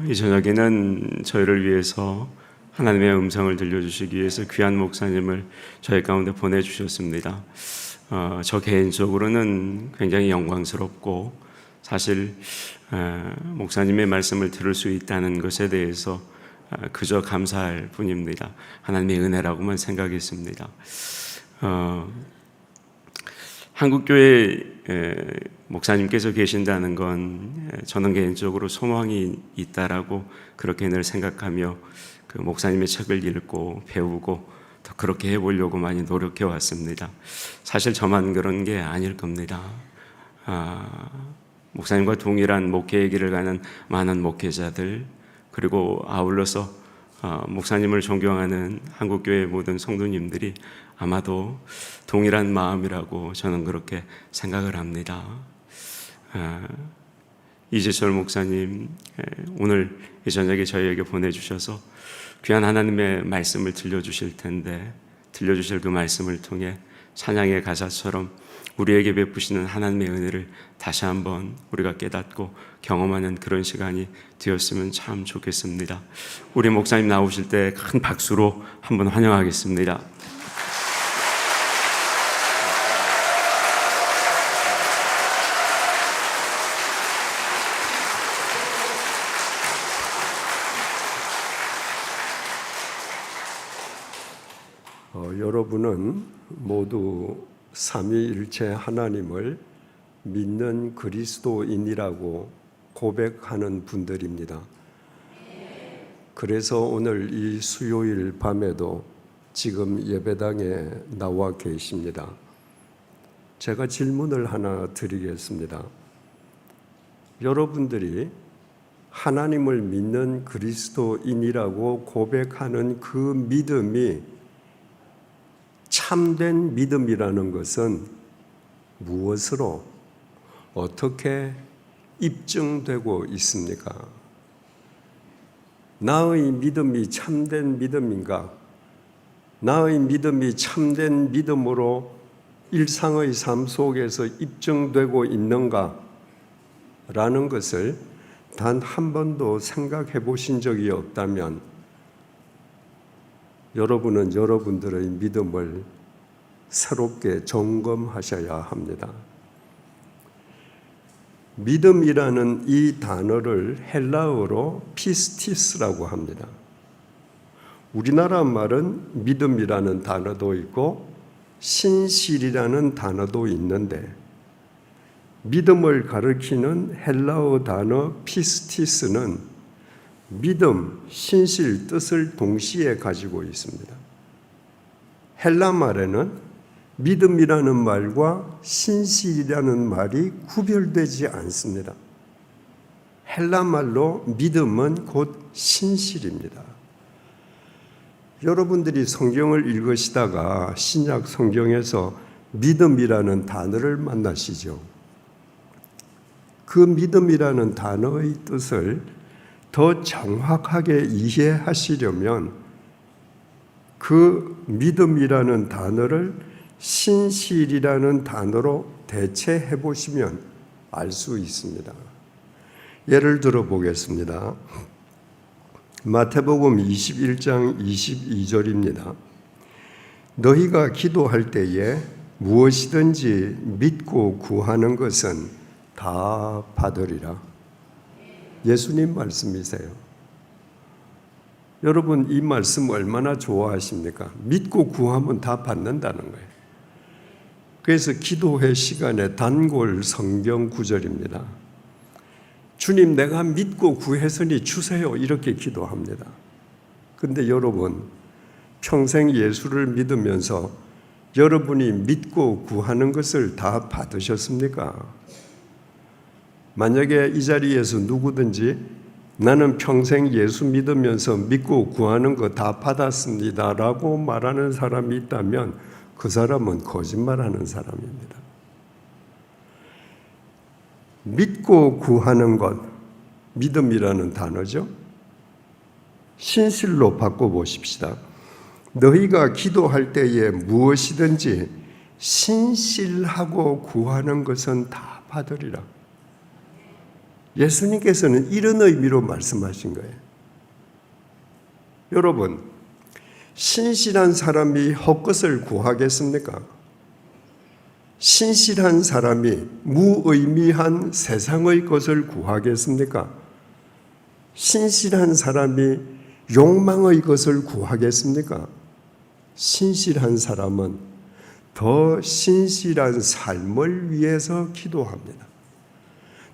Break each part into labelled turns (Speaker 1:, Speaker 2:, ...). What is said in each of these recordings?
Speaker 1: 이 저녁에는 저희를 위해서 하나님의 음성을 들려주시기 위해서 귀한 목사님을 저희 가운데 보내주셨습니다. 저 개인적으로는 굉장히 영광스럽고 사실 목사님의 말씀을 들을 수 있다는 것에 대해서 그저 감사할 뿐입니다. 하나님의 은혜라고만 생각했습니다. 한국교회 목사님께서 계신다는 건 저는 개인적으로 소망이 있다라고 그렇게 늘 생각하며 그 목사님의 책을 읽고 배우고 더 그렇게 해보려고 많이 노력해 왔습니다. 사실 저만 그런 게 아닐 겁니다. 목사님과 동일한 목회의 길을 가는 많은 목회자들, 그리고 아울러서 목사님을 존경하는 한국교회 모든 성도님들이 아마도 동일한 마음이라고 저는 그렇게 생각을 합니다. 이재철 목사님, 오늘 이 저녁에 저희에게 보내주셔서 귀한 하나님의 말씀을 들려주실 텐데, 들려주실 그 말씀을 통해 찬양의 가사처럼 우리에게 베푸시는 하나님의 은혜를 다시 한번 우리가 깨닫고 경험하는 그런 시간이 되었으면 참 좋겠습니다. 우리 목사님 나오실 때 큰 박수로 한번 환영하겠습니다.
Speaker 2: 여러분은 모두 삼위일체 하나님을 믿는 그리스도인이라고 고백하는 분들입니다. 그래서 오늘 이 수요일 밤에도 지금 예배당에 나와 계십니다. 제가 질문을 하나 드리겠습니다. 여러분들이 하나님을 믿는 그리스도인이라고 고백하는 그 믿음이 참된 믿음이라는 것은 무엇으로 어떻게 입증되고 있습니까? 나의 믿음이 참된 믿음인가? 나의 믿음이 참된 믿음으로 일상의 삶 속에서 입증되고 있는가? 라는 것을 단 한 번도 생각해 보신 적이 없다면 여러분은 여러분들의 믿음을 새롭게 점검하셔야 합니다. 믿음이라는 이 단어를 헬라어로 피스티스라고 합니다. 우리나라 말은 믿음이라는 단어도 있고 신실이라는 단어도 있는데, 믿음을 가리키는 헬라어 단어 피스티스는 믿음, 신실 뜻을 동시에 가지고 있습니다. 헬라 말에는 믿음이라는 말과 신실이라는 말이 구별되지 않습니다. 헬라 말로 믿음은 곧 신실입니다. 여러분들이 성경을 읽으시다가 신약 성경에서 믿음이라는 단어를 만나시죠. 그 믿음이라는 단어의 뜻을 더 정확하게 이해하시려면 그 믿음이라는 단어를 신실이라는 단어로 대체해 보시면 알 수 있습니다. 예를 들어 보겠습니다. 마태복음 21장 22절입니다. 너희가 기도할 때에 무엇이든지 믿고 구하는 것은 다 받으리라. 예수님 말씀이세요. 여러분, 이 말씀 얼마나 좋아하십니까? 믿고 구하면 다 받는다는 거예요. 그래서 기도회 시간에 단골 성경 구절입니다. 주님, 내가 믿고 구했으니 주세요. 이렇게 기도합니다. 근데 여러분, 평생 예수를 믿으면서 여러분이 믿고 구하는 것을 다 받으셨습니까? 만약에 이 자리에서 누구든지 나는 평생 예수 믿으면서 믿고 구하는 거 다 받았습니다 라고 말하는 사람이 있다면 그 사람은 거짓말하는 사람입니다. 믿고 구하는 것, 믿음이라는 단어죠. 신실로 바꿔보십시다. 너희가 기도할 때에 무엇이든지 신실하고 구하는 것은 다 받으리라. 예수님께서는 이런 의미로 말씀하신 거예요. 여러분, 신실한 사람이 헛것을 구하겠습니까? 신실한 사람이 무의미한 세상의 것을 구하겠습니까? 신실한 사람이 욕망의 것을 구하겠습니까? 신실한 사람은 더 신실한 삶을 위해서 기도합니다.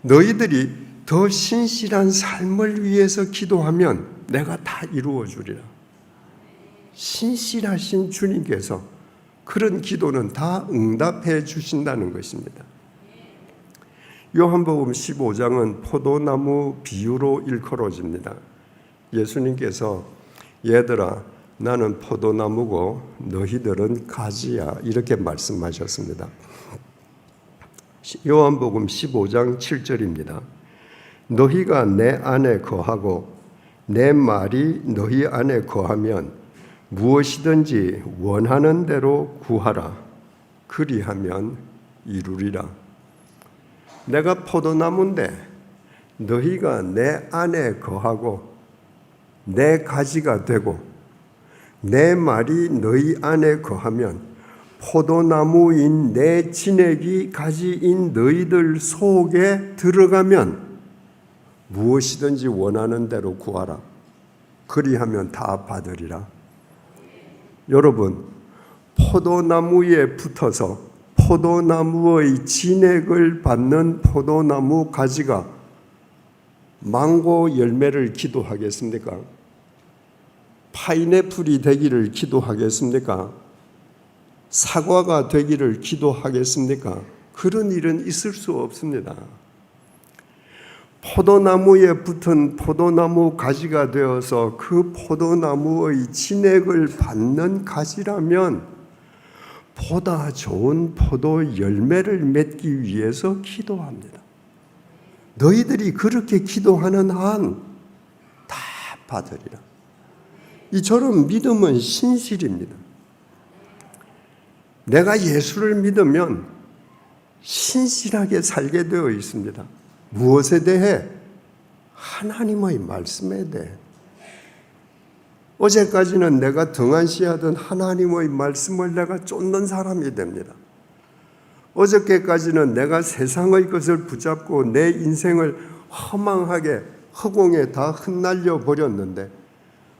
Speaker 2: 너희들이 더 신실한 삶을 위해서 기도하면 내가 다 이루어 주리라. 신실하신 주님께서 그런 기도는 다 응답해 주신다는 것입니다. 요한복음 15장은 포도나무 비유로 일컬어집니다. 예수님께서 얘들아 나는 포도나무고 너희들은 가지야 이렇게 말씀하셨습니다. 요한복음 15장 7절입니다. 너희가 내 안에 거하고 내 말이 너희 안에 거하면 무엇이든지 원하는 대로 구하라. 그리하면 이루리라. 내가 포도나무인데 너희가 내 안에 거하고 내 가지가 되고 내 말이 너희 안에 거하면 포도나무인 내 진액이 가지인 너희들 속에 들어가면 무엇이든지 원하는 대로 구하라. 그리하면 다 받으리라. 여러분, 포도나무에 붙어서 포도나무의 진액을 받는 포도나무 가지가 망고 열매를 기도하겠습니까? 파인애플이 되기를 기도하겠습니까? 사과가 되기를 기도하겠습니까? 그런 일은 있을 수 없습니다. 포도나무에 붙은 포도나무 가지가 되어서 그 포도나무의 진액을 받는 가지라면 보다 좋은 포도 열매를 맺기 위해서 기도합니다. 너희들이 그렇게 기도하는 한 다 받으리라. 이처럼 믿음은 신실입니다. 내가 예수를 믿으면 신실하게 살게 되어 있습니다. 무엇에 대해? 하나님의 말씀에 대해. 어제까지는 내가 등한시하던 하나님의 말씀을 내가 쫓는 사람이 됩니다. 어저께까지는 내가 세상의 것을 붙잡고 내 인생을 허망하게 허공에 다 흩날려 버렸는데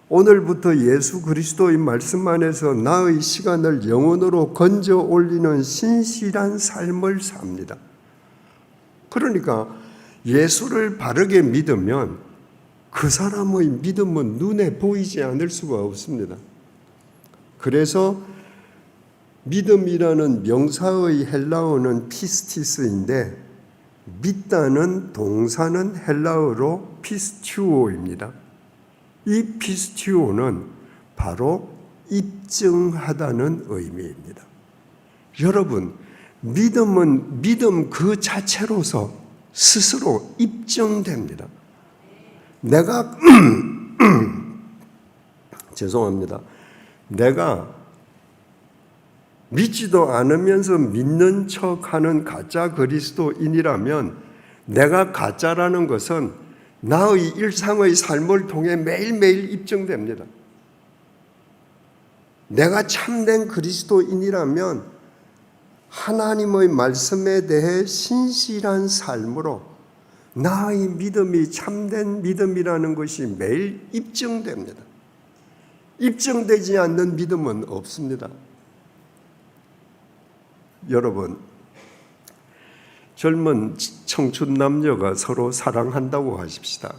Speaker 2: 오늘부터 예수 그리스도의 말씀 안에서 나의 시간을 영혼으로 건져 올리는 신실한 삶을 삽니다. 그러니까 예수를 바르게 믿으면 그 사람의 믿음은 눈에 보이지 않을 수가 없습니다. 그래서 믿음이라는 명사의 헬라어는 피스티스인데 믿다는 동사는 헬라어로 피스티오입니다. 이 피스티오는 바로 입증하다는 의미입니다. 여러분, 믿음은 믿음 그 자체로서 스스로 입증됩니다. 내가 죄송합니다. 내가 믿지도 않으면서 믿는 척하는 가짜 그리스도인이라면 내가 가짜라는 것은 나의 일상의 삶을 통해 매일매일 입증됩니다. 내가 참된 그리스도인이라면 하나님의 말씀에 대해 신실한 삶으로 나의 믿음이 참된 믿음이라는 것이 매일 입증됩니다. 입증되지 않는 믿음은 없습니다. 여러분, 젊은 청춘 남녀가 서로 사랑한다고 하십시다.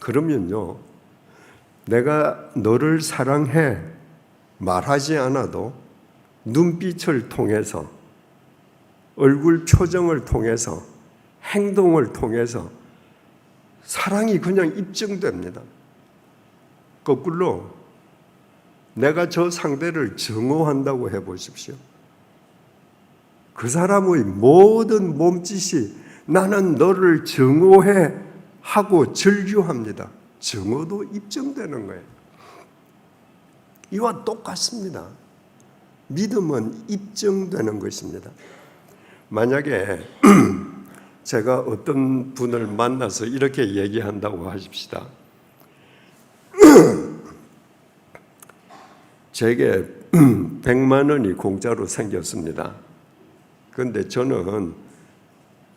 Speaker 2: 그러면요, 내가 너를 사랑해 말하지 않아도 눈빛을 통해서, 얼굴 표정을 통해서, 행동을 통해서 사랑이 그냥 입증됩니다. 거꾸로 내가 저 상대를 증오한다고 해보십시오. 그 사람의 모든 몸짓이 나는 너를 증오해 하고 절규합니다. 증오도 입증되는 거예요. 이와 똑같습니다. 믿음은 입증되는 것입니다. 만약에 제가 어떤 분을 만나서 이렇게 얘기한다고 하십시다. 제게 100만 원이 공짜로 생겼습니다. 그런데 저는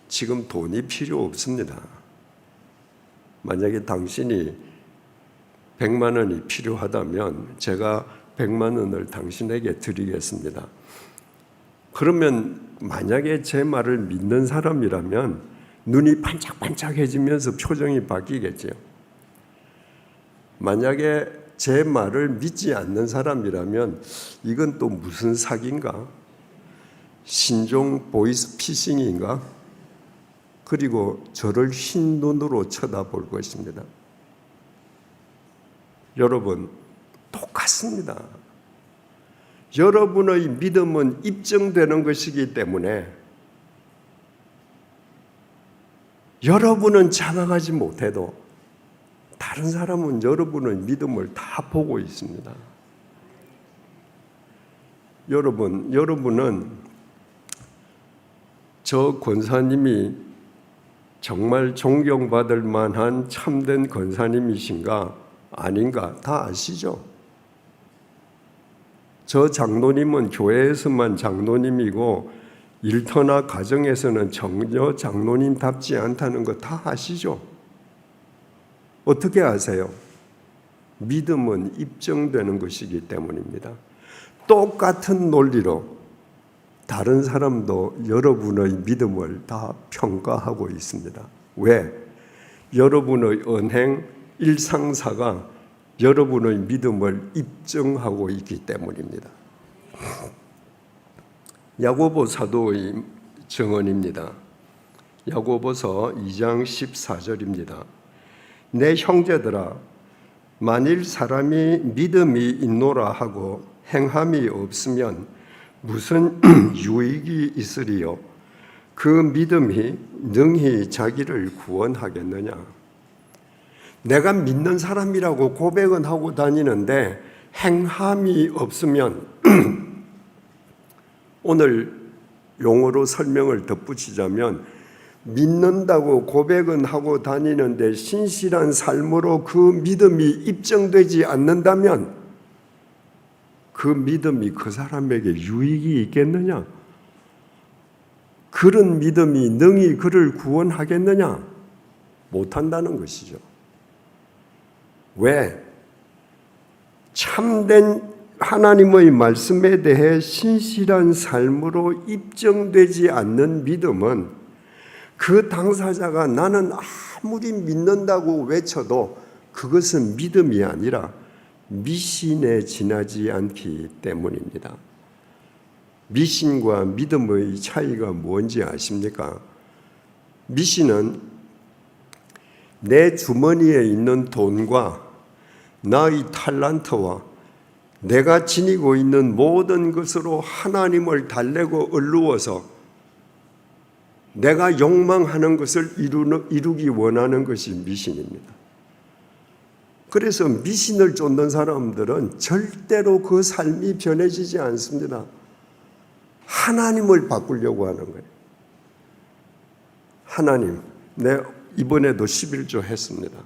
Speaker 2: 지금 돈이 필요 없습니다. 만약에 당신이 100만 원이 필요하다면 제가 100만 원을 당신에게 드리겠습니다. 그러면 만약에 제 말을 믿는 사람이라면 눈이 반짝반짝해지면서 표정이 바뀌겠죠. 만약에 제 말을 믿지 않는 사람이라면 이건 또 무슨 사기인가? 신종 보이스 피싱인가? 그리고 저를 흰 눈으로 쳐다볼 것입니다. 여러분, 똑같습니다. 여러분의 믿음은 입증되는 것이기 때문에 여러분은 자각하지 못해도 다른 사람은 여러분의 믿음을 다 보고 있습니다. 여러분은 저 권사님이 정말 존경받을 만한 참된 권사님이신가 아닌가 다 아시죠? 저 장로님은 교회에서만 장로님이고 일터나 가정에서는 전혀 장로님답지 않다는 거 다 아시죠? 어떻게 아세요? 믿음은 입증되는 것이기 때문입니다. 똑같은 논리로 다른 사람도 여러분의 믿음을 다 평가하고 있습니다. 왜? 여러분의 언행, 일상사가 여러분의 믿음을 입증하고 있기 때문입니다. 야고보 사도의 증언입니다. 야고보서 2장 14절입니다. 내 형제들아, 만일 사람이 믿음이 있노라 하고 행함이 없으면 무슨 유익이 있으리요? 그 믿음이 능히 자기를 구원하겠느냐? 내가 믿는 사람이라고 고백은 하고 다니는데 행함이 없으면 오늘 용어로 설명을 덧붙이자면 믿는다고 고백은 하고 다니는데 신실한 삶으로 그 믿음이 입증되지 않는다면 그 믿음이 그 사람에게 유익이 있겠느냐? 그런 믿음이 능히 그를 구원하겠느냐? 못한다는 것이죠. 왜? 참된 하나님의 말씀에 대해 신실한 삶으로 입증되지 않는 믿음은 그 당사자가 나는 아무리 믿는다고 외쳐도 그것은 믿음이 아니라 미신에 지나지 않기 때문입니다. 미신과 믿음의 차이가 뭔지 아십니까? 미신은 내 주머니에 있는 돈과 나의 탤런트와 내가 지니고 있는 모든 것으로 하나님을 달래고 얼루어서 내가 욕망하는 것을 이루기 원하는 것이 미신입니다. 그래서 미신을 쫓는 사람들은 절대로 그 삶이 변해지지 않습니다. 하나님을 바꾸려고 하는 거예요. 하나님, 내 이번에도 11조 했습니다.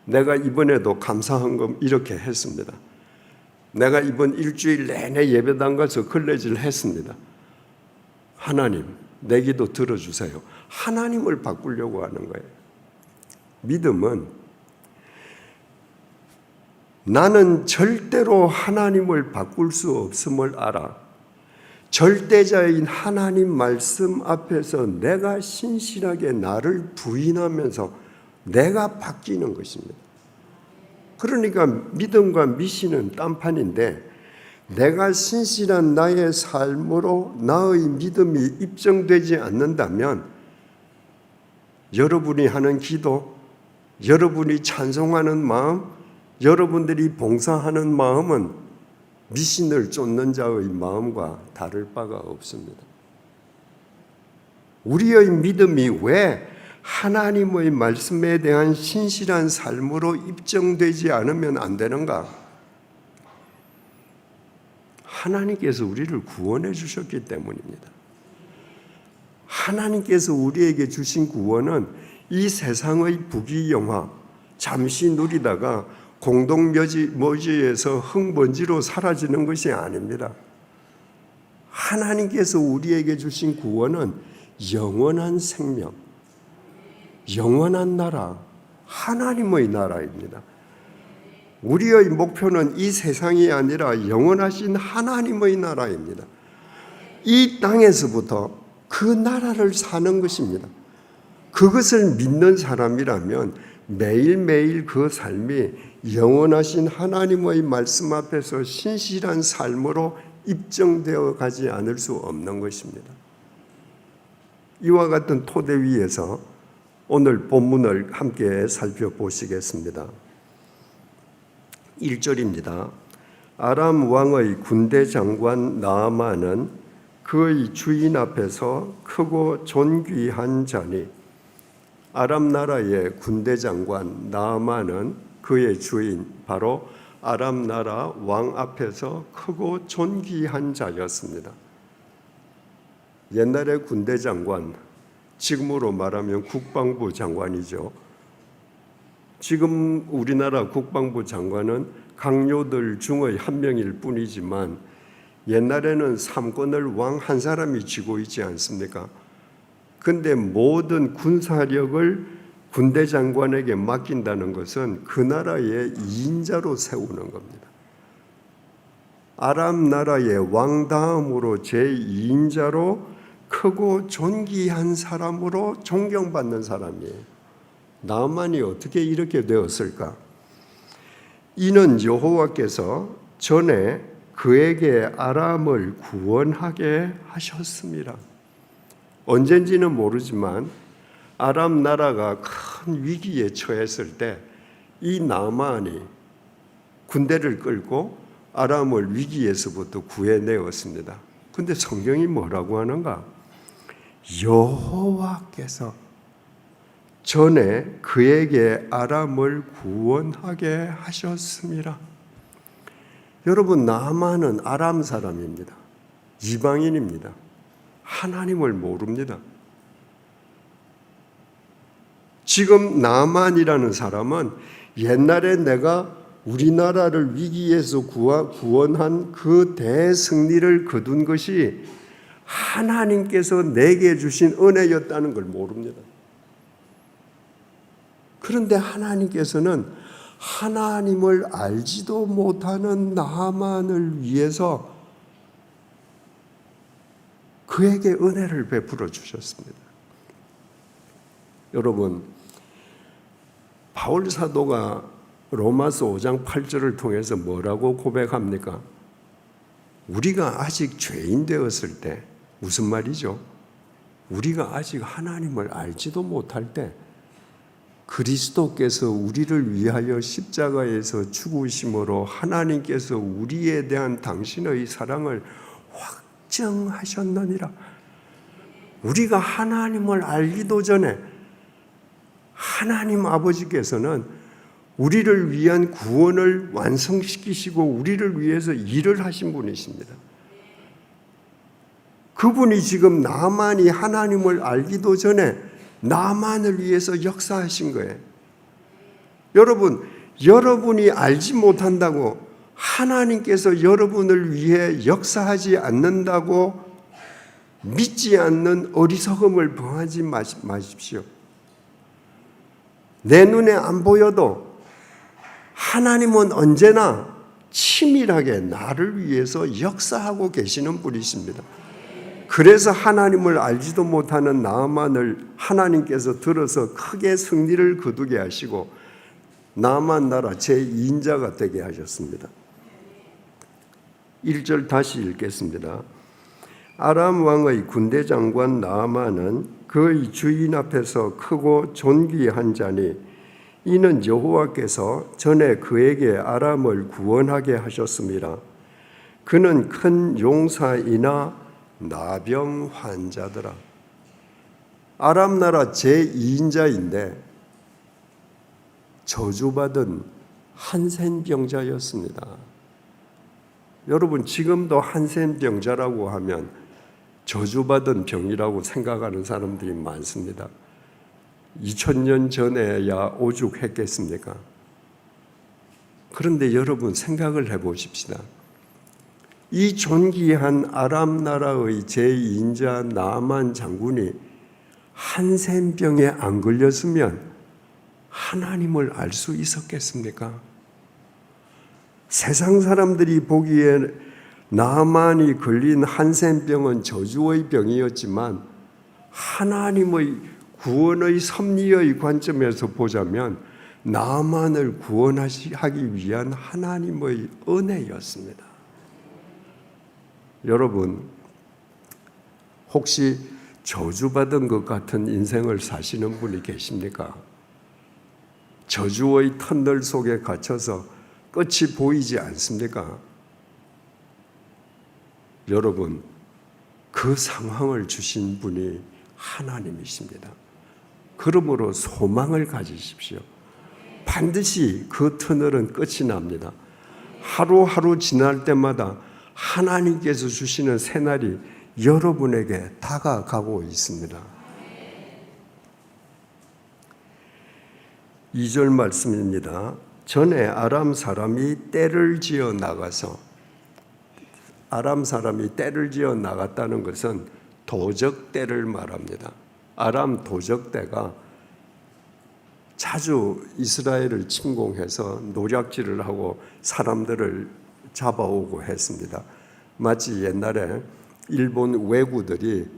Speaker 2: 내가 이번에도 감사헌금 이렇게 했습니다. 내가 이번 일주일 내내 예배당 가서 걸레질 했습니다. 하나님, 내 기도 들어주세요. 하나님을 바꾸려고 하는 거예요. 믿음은 나는 절대로 하나님을 바꿀 수 없음을 알아. 절대자인 하나님 말씀 앞에서 내가 신실하게 나를 부인하면서 내가 바뀌는 것입니다. 그러니까 믿음과 미신은 딴판인데 내가 신실한 나의 삶으로 나의 믿음이 입증되지 않는다면 여러분이 하는 기도, 여러분이 찬송하는 마음, 여러분들이 봉사하는 마음은 미신을 쫓는 자의 마음과 다를 바가 없습니다. 우리의 믿음이 왜 하나님의 말씀에 대한 신실한 삶으로 입증되지 않으면 안 되는가? 하나님께서 우리를 구원해 주셨기 때문입니다. 하나님께서 우리에게 주신 구원은 이 세상의 부귀영화 잠시 누리다가 공동묘지에서 흙먼지로 사라지는 것이 아닙니다. 하나님께서 우리에게 주신 구원은 영원한 생명, 영원한 나라, 하나님의 나라입니다. 우리의 목표는 이 세상이 아니라 영원하신 하나님의 나라입니다. 이 땅에서부터 그 나라를 사는 것입니다. 그것을 믿는 사람이라면 매일매일 그 삶이 영원하신 하나님의 말씀 앞에서 신실한 삶으로 입증되어 가지 않을 수 없는 것입니다. 이와 같은 토대 위에서 오늘 본문을 함께 살펴보시겠습니다. 1절입니다. 아람 왕의 군대 장관 나아만은 그의 주인 앞에서 크고 존귀한 자니, 아람 나라의 군대 장관 나아만은 그의 주인 바로 아람 나라 왕 앞에서 크고 존귀한 자였습니다. 옛날의 군대 장관, 지금으로 말하면 국방부 장관이죠. 지금 우리나라 국방부 장관은 강요들 중의 한 명일 뿐이지만 옛날에는 3권을 왕 한 사람이 쥐고 있지 않습니까? 근데 모든 군사력을 군대 장관에게 맡긴다는 것은 그 나라의 2인자로 세우는 겁니다. 아람 나라의 왕 다음으로 제2인자로 크고 존귀한 사람으로 존경받는 사람이에요. 나아만이 어떻게 이렇게 되었을까? 이는 여호와께서 전에 그에게 아람을 구원하게 하셨습니다. 언젠지는 모르지만 아람 나라가 큰 위기에 처했을 때 이 나아만이 군대를 끌고 아람을 위기에서부터 구해내었습니다. 근데 성경이 뭐라고 하는가? 여호와께서 전에 그에게 아람을 구원하게 하셨습니다. 여러분, 나아만은 아람 사람입니다. 이방인입니다. 하나님을 모릅니다. 지금 나아만이라는 사람은 옛날에 내가 우리나라를 위기에서 구원한 그 대승리를 거둔 것이 하나님께서 내게 주신 은혜였다는 걸 모릅니다. 그런데 하나님께서는 하나님을 알지도 못하는 나아만을 위해서 그에게 은혜를 베풀어 주셨습니다. 여러분, 바울 사도가 로마서 5장 8절을 통해서 뭐라고 고백합니까? 우리가 아직 죄인 되었을 때, 무슨 말이죠? 우리가 아직 하나님을 알지도 못할 때 그리스도께서 우리를 위하여 십자가에서 죽으심으로 하나님께서 우리에 대한 당신의 사랑을 확증하셨느니라. 우리가 하나님을 알기도 전에 하나님 아버지께서는 우리를 위한 구원을 완성시키시고 우리를 위해서 일을 하신 분이십니다. 그분이 지금 나만이 하나님을 알기도 전에 나만을 위해서 역사하신 거예요. 여러분, 여러분이 알지 못한다고 하나님께서 여러분을 위해 역사하지 않는다고 믿지 않는 어리석음을 범하지 마십시오. 내 눈에 안 보여도 하나님은 언제나 치밀하게 나를 위해서 역사하고 계시는 분이십니다. 그래서 하나님을 알지도 못하는 나아만을 하나님께서 들어서 크게 승리를 거두게 하시고 나아만 나라 제2인자가 되게 하셨습니다. 1절 다시 읽겠습니다. 아람 왕의 군대 장관 나아만은 그의 주인 앞에서 크고 존귀한 자니 이는 여호와께서 전에 그에게 아람을 구원하게 하셨습니다. 그는 큰 용사이나 나병 환자더라. 아람 나라 제2인자인데 저주받은 한센병자였습니다. 여러분, 지금도 한센병자라고 하면 저주받은 병이라고 생각하는 사람들이 많습니다. 2000년 전에야 오죽했겠습니까? 그런데 여러분 생각을 해보십시다. 이 존귀한 아람 나라의 제2인자 나만 장군이 한센병에 안 걸렸으면 하나님을 알 수 있었겠습니까? 세상 사람들이 보기에 나만이 걸린 한센병은 저주의 병이었지만 하나님의 구원의 섭리의 관점에서 보자면 나만을 구원하기 위한 하나님의 은혜였습니다. 여러분, 혹시 저주받은 것 같은 인생을 사시는 분이 계십니까? 저주의 터널 속에 갇혀서 끝이 보이지 않습니까? 여러분, 그 상황을 주신 분이 하나님이십니다. 그러므로 소망을 가지십시오. 반드시 그 터널은 끝이 납니다. 하루하루 지날 때마다 하나님께서 주시는 새날이 여러분에게 다가가고 있습니다. 2절 말씀입니다. 전에 아람 사람이 떼를 지어 나가서, 아람 사람이 떼를 지어 나갔다는 것은 도적떼를 말합니다. 아람 도적떼가 자주 이스라엘을 침공해서 노략질을 하고 사람들을 잡아오고 했습니다. 마치 옛날에 일본 왜구들이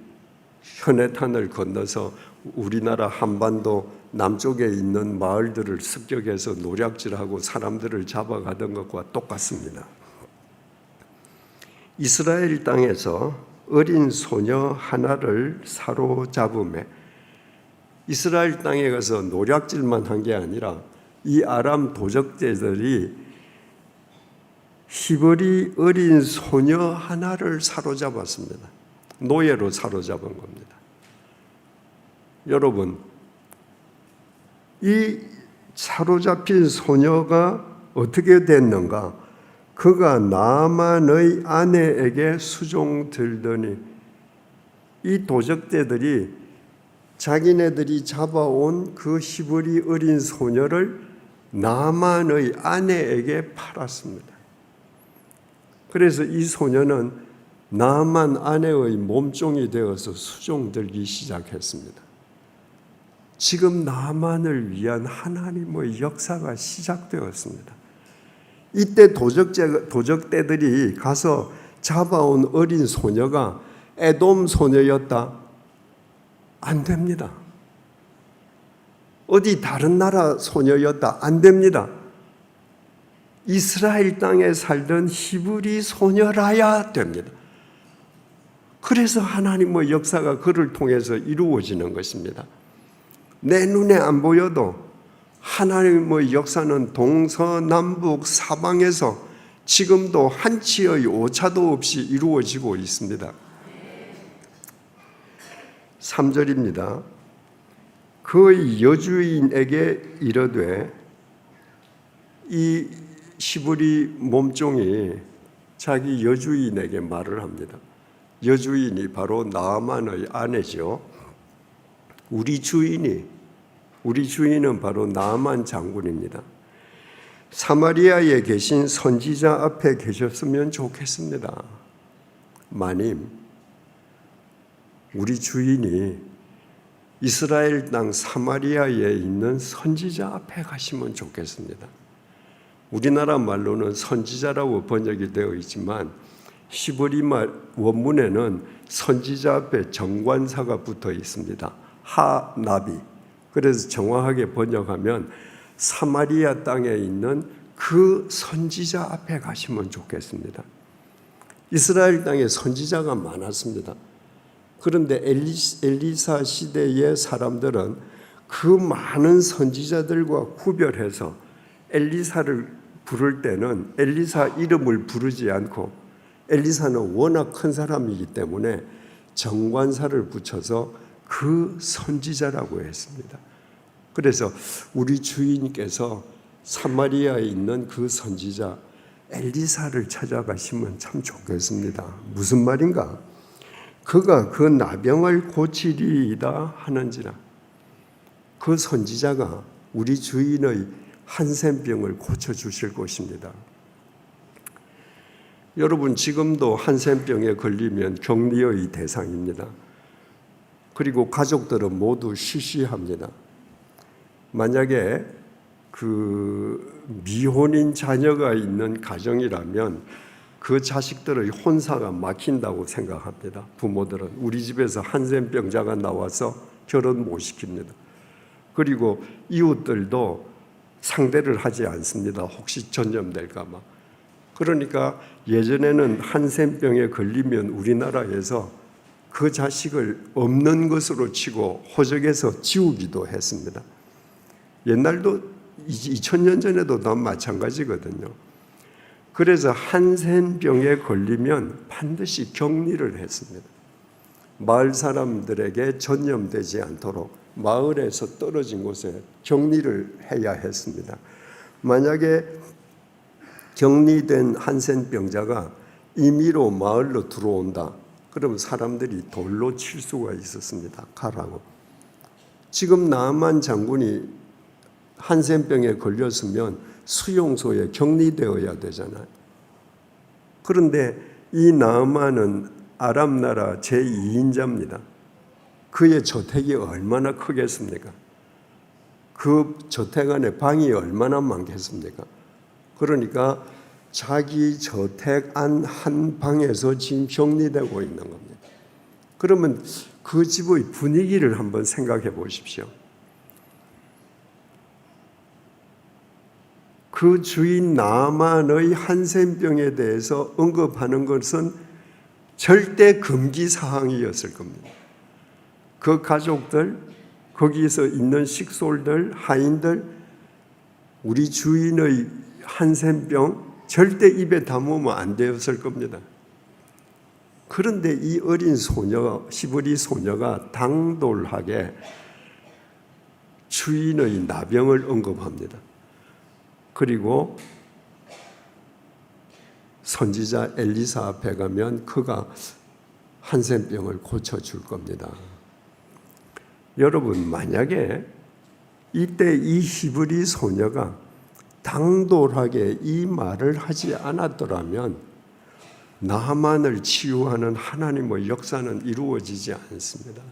Speaker 2: 현해탄을 건너서 우리나라 한반도 남쪽에 있는 마을들을 습격해서 노략질하고 사람들을 잡아가던 것과 똑같습니다. 이스라엘 땅에서 어린 소녀 하나를 사로잡음에 이스라엘 땅에 가서 노략질만 한 게 아니라 이 아람 도적대들이 히브리 어린 소녀 하나를 사로잡았습니다. 노예로 사로잡은 겁니다. 여러분, 이 사로잡힌 소녀가 어떻게 됐는가? 그가 나만의 아내에게 수종들더니 이 도적대들이 자기네들이 잡아온 그 히브리 어린 소녀를 나만의 아내에게 팔았습니다. 그래서 이 소녀는 나만 아내의 몸종이 되어서 수종들기 시작했습니다. 지금 나만을 위한 하나님의 역사가 시작되었습니다. 이때 도적대들이 가서 잡아온 어린 소녀가 에돔 소녀였다? 안 됩니다. 어디 다른 나라 소녀였다? 안 됩니다. 이스라엘 땅에 살던 히브리 소녀라야 됩니다. 그래서 하나님의 역사가 그를 통해서 이루어지는 것입니다. 내 눈에 안 보여도 하나님의 역사는 동서남북 사방에서 지금도 한치의 오차도 없이 이루어지고 있습니다. 3절입니다. 그 여주인에게 이르되, 이 히브리 몸종이 자기 여주인에게 말을 합니다. 여주인이 바로 나아만의 아내죠. 우리 주인은 바로 나아만 장군입니다. 사마리아에 계신 선지자 앞에 계셨으면 좋겠습니다. 마님, 우리 주인이 이스라엘 땅 사마리아에 있는 선지자 앞에 가시면 좋겠습니다. 우리나라 말로는 선지자라고 번역이 되어 있지만 히브리 말 원문에는 선지자 앞에 정관사가 붙어 있습니다. 하나비. 그래서 정확하게 번역하면 사마리아 땅에 있는 그 선지자 앞에 가시면 좋겠습니다. 이스라엘 땅에 선지자가 많았습니다. 그런데 엘리사 시대의 사람들은 그 많은 선지자들과 구별해서 엘리사를 부를 때는 엘리사 이름을 부르지 않고, 엘리사는 워낙 큰 사람이기 때문에 정관사를 붙여서 그 선지자라고 했습니다. 그래서 우리 주인께서 사마리아에 있는 그 선지자 엘리사를 찾아가시면 참 좋겠습니다. 무슨 말인가? 그가 그 나병을 고치리이다 하는지라. 그 선지자가 우리 주인의 한센병을 고쳐주실 것입니다. 여러분, 지금도 한센병에 걸리면 격리의 대상입니다. 그리고 가족들은 모두 시시합니다. 만약에 그 미혼인 자녀가 있는 가정이라면 그 자식들의 혼사가 막힌다고 생각합니다. 부모들은 우리 집에서 한센병자가 나와서 결혼 못 시킵니다. 그리고 이웃들도 상대를 하지 않습니다. 혹시 전염될까 봐. 그러니까 예전에는 한센병에 걸리면 우리나라에서 그 자식을 없는 것으로 치고 호적에서 지우기도 했습니다. 옛날도 2000년 전에도 다 마찬가지거든요. 그래서 한센병에 걸리면 반드시 격리를 했습니다. 마을 사람들에게 전염되지 않도록 마을에서 떨어진 곳에 격리를 해야 했습니다. 만약에 격리된 한센병자가 임의로 마을로 들어온다. 그러면 사람들이 돌로 칠 수가 있었습니다. 가라고. 지금 나만 장군이 한센병에 걸렸으면 수용소에 격리되어야 되잖아요. 그런데 이 나만은 아람 나라 제2인자입니다. 그의 저택이 얼마나 크겠습니까? 그 저택 안에 방이 얼마나 많겠습니까? 그러니까 자기 저택 안 한 방에서 지금 격리되고 있는 겁니다. 그러면 그 집의 분위기를 한번 생각해 보십시오. 그 주인 나만의 한센병에 대해서 언급하는 것은 절대 금기 사항이었을 겁니다. 그 가족들, 거기서 있는 식솔들, 하인들, 우리 주인의 한센병 절대 입에 담으면 안 되었을 겁니다. 그런데 이 어린 소녀, 시브리 소녀가 당돌하게 주인의 나병을 언급합니다. 그리고 선지자 엘리사 앞에 가면 그가 한센병을 고쳐줄 겁니다. 여러분, 만약에 이때 이 히브리 소녀가 당돌하게 이 말을 하지 않았더라면 나만을 치유하는 하나님의 역사는 이루어지지 않습니다.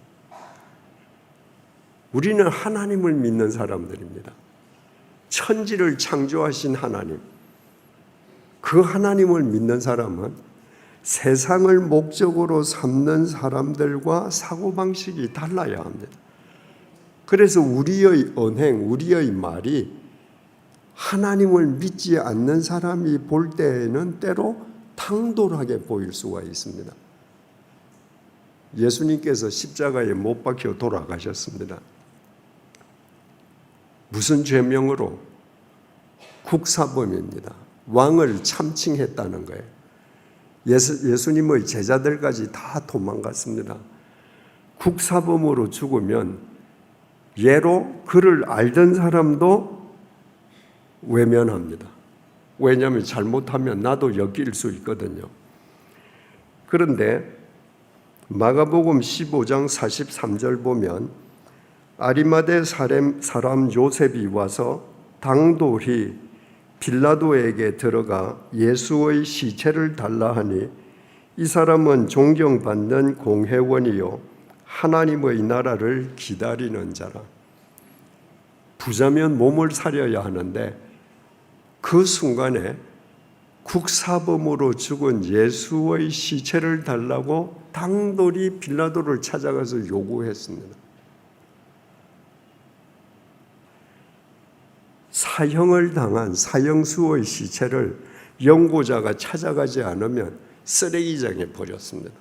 Speaker 2: 우리는 하나님을 믿는 사람들입니다. 천지를 창조하신 하나님, 그 하나님을 믿는 사람은 세상을 목적으로 삼는 사람들과 사고방식이 달라야 합니다. 그래서 우리의 언행, 우리의 말이 하나님을 믿지 않는 사람이 볼 때에는 때로 당돌하게 보일 수가 있습니다. 예수님께서 십자가에 못 박혀 돌아가셨습니다. 무슨 죄명으로? 국사범입니다. 왕을 참칭했다는 거예요. 예수님의 제자들까지 다 도망갔습니다. 국사범으로 죽으면 예로 그를 알던 사람도 외면합니다. 왜냐하면 잘못하면 나도 엮일 수 있거든요. 그런데 마가복음 15장 43절 보면 아리마대 사람 요셉이 와서 당돌히 빌라도에게 들어가 예수의 시체를 달라 하니 이 사람은 존경받는 공회원이요 하나님의 나라를 기다리는 자라. 부자면 몸을 사려야 하는데 그 순간에 국사범으로 죽은 예수의 시체를 달라고 당돌이 빌라도를 찾아가서 요구했습니다. 사형을 당한 사형수의 시체를 연고자가 찾아가지 않으면 쓰레기장에 버렸습니다.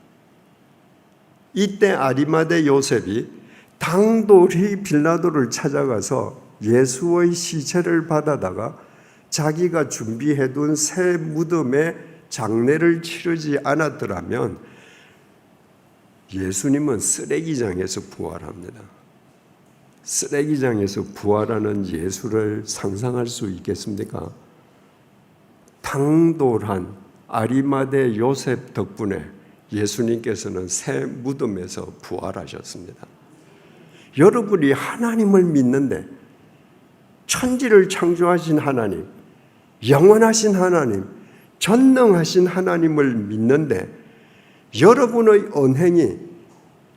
Speaker 2: 이때 아리마대 요셉이 당돌이 빌라도를 찾아가서 예수의 시체를 받아다가 자기가 준비해둔 새 무덤에 장례를 치르지 않았더라면 예수님은 쓰레기장에서 부활합니다. 쓰레기장에서 부활하는 예수를 상상할 수 있겠습니까? 당돌한 아리마대 요셉 덕분에 예수님께서는 새 무덤에서 부활하셨습니다. 여러분이 하나님을 믿는데 천지를 창조하신 하나님, 영원하신 하나님, 전능하신 하나님을 믿는데 여러분의 언행이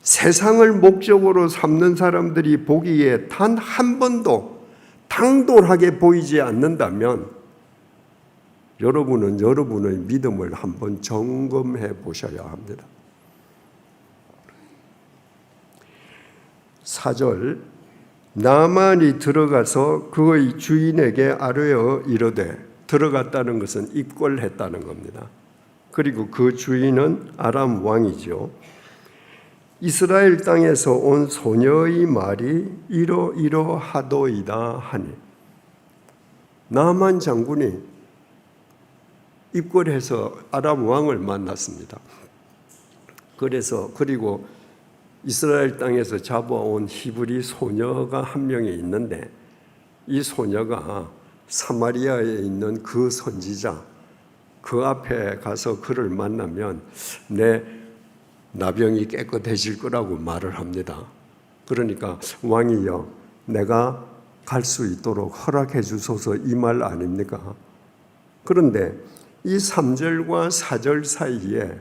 Speaker 2: 세상을 목적으로 삼는 사람들이 보기에 단 한 번도 당돌하게 보이지 않는다면 여러분은 여러분의 믿음을 한번 점검해 보셔야 합니다. 4절, 나만이 들어가서 그의 주인에게 아뢰어 이르되, 들어갔다는 것은 입궐했다는 겁니다. 그리고 그 주인은 아람 왕이죠. 이스라엘 땅에서 온 소녀의 말이 이러이러하도이다 하니, 나만 장군이 입궐해서 아람 왕을 만났습니다. 그리고 이스라엘 땅에서 잡아온 히브리 소녀가 한 명이 있는데 이 소녀가 사마리아에 있는 그 선지자, 그 앞에 가서 그를 만나면 내 나병이 깨끗해질 거라고 말을 합니다. 그러니까 왕이여, 내가 갈 수 있도록 허락해 주소서, 이 말 아닙니까? 그런데 이 3절과 4절 사이에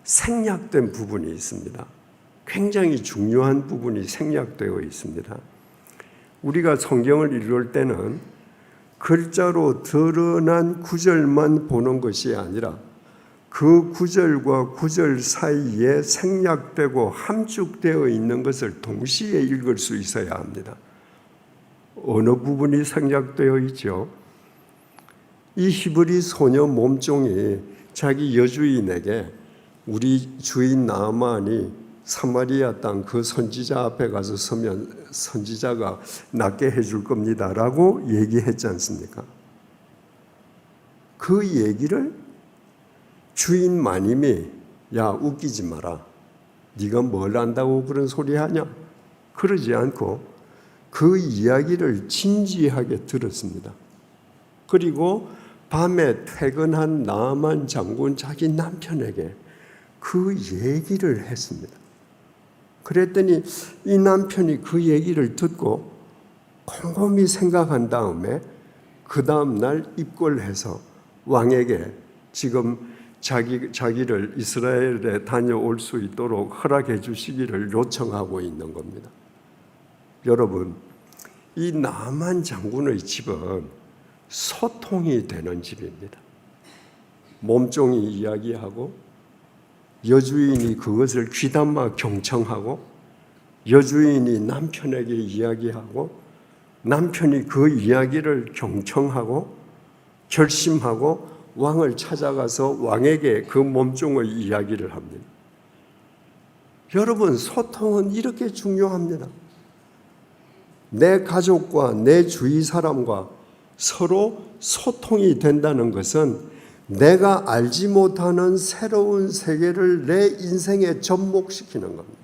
Speaker 2: 생략된 부분이 있습니다. 굉장히 중요한 부분이 생략되어 있습니다. 우리가 성경을 읽을 때는 글자로 드러난 구절만 보는 것이 아니라 그 구절과 구절 사이에 생략되고 함축되어 있는 것을 동시에 읽을 수 있어야 합니다. 어느 부분이 생략되어 있죠? 이 히브리 소녀 몸종이 자기 여주인에게 우리 주인 나아만이 사마리아 땅 그 선지자 앞에 가서 서면 선지자가 낫게 해줄 겁니다 라고 얘기했지 않습니까? 그 얘기를 주인 마님이 야, 웃기지 마라, 네가 뭘 안다고 그런 소리 하냐, 그러지 않고 그 이야기를 진지하게 들었습니다. 그리고 밤에 퇴근한 나아만 장군 자기 남편에게 그 얘기를 했습니다. 그랬더니 이 남편이 그 얘기를 듣고 곰곰이 생각한 다음에 그 다음 날 입궐해서 왕에게 지금 자기를 이스라엘에 다녀올 수 있도록 허락해 주시기를 요청하고 있는 겁니다. 여러분, 이 나만 장군의 집은 소통이 되는 집입니다. 몸종이 이야기하고 여주인이 그것을 귀담아 경청하고 여주인이 남편에게 이야기하고 남편이 그 이야기를 경청하고 결심하고 왕을 찾아가서 왕에게 그 몸종의 이야기를 합니다. 여러분, 소통은 이렇게 중요합니다. 내 가족과 내 주위 사람과 서로 소통이 된다는 것은 내가 알지 못하는 새로운 세계를 내 인생에 접목시키는 겁니다.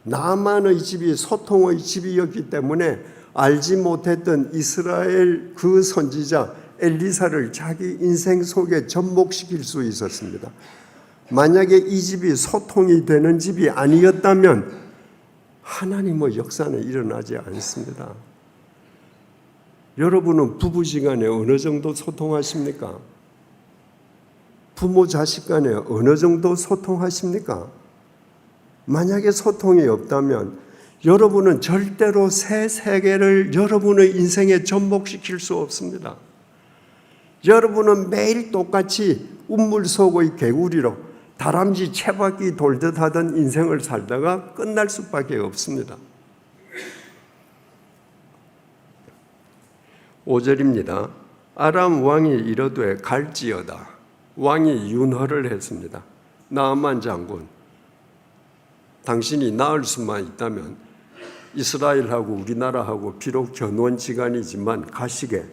Speaker 2: 나만의 집이 소통의 집이었기 때문에 알지 못했던 이스라엘 그 선지자 엘리사를 자기 인생 속에 접목시킬 수 있었습니다. 만약에 이 집이 소통이 되는 집이 아니었다면 하나님의 역사는 일어나지 않습니다. 여러분은 부부지간에 어느 정도 소통하십니까? 부모 자식 간에 어느 정도 소통하십니까? 만약에 소통이 없다면 여러분은 절대로 새 세계를 여러분의 인생에 접목시킬 수 없습니다. 여러분은 매일 똑같이 운물 속의 개구리로 다람쥐 채바퀴 돌듯 하던 인생을 살다가 끝날 수밖에 없습니다. 5절입니다. 아람 왕이 이르되 갈지어다. 왕이 윤허를 했습니다. 나아만 장군, 당신이 나을 수만 있다면 이스라엘하고 우리나라하고 비록 견원지간이지만 가시게.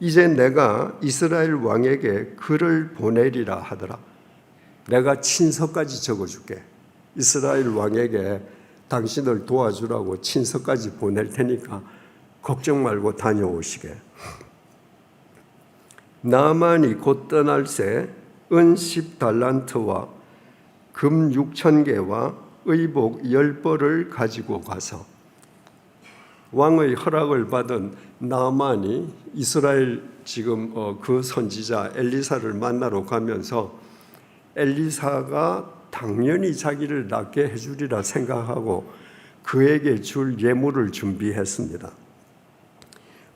Speaker 2: 이제 내가 이스라엘 왕에게 글을 보내리라 하더라. 내가 친서까지 적어줄게. 이스라엘 왕에게 당신을 도와주라고 친서까지 보낼 테니까 걱정 말고 다녀오시게. 나아만이 곧 떠날새 은 10달란트와 금 6,000개와 의복 10벌을 가지고 가서 왕의 허락을 받은 나아만이 이스라엘 지금 그 선지자 엘리사를 만나러 가면서 엘리사가 당연히 자기를 낫게 해주리라 생각하고 그에게 줄 예물을 준비했습니다.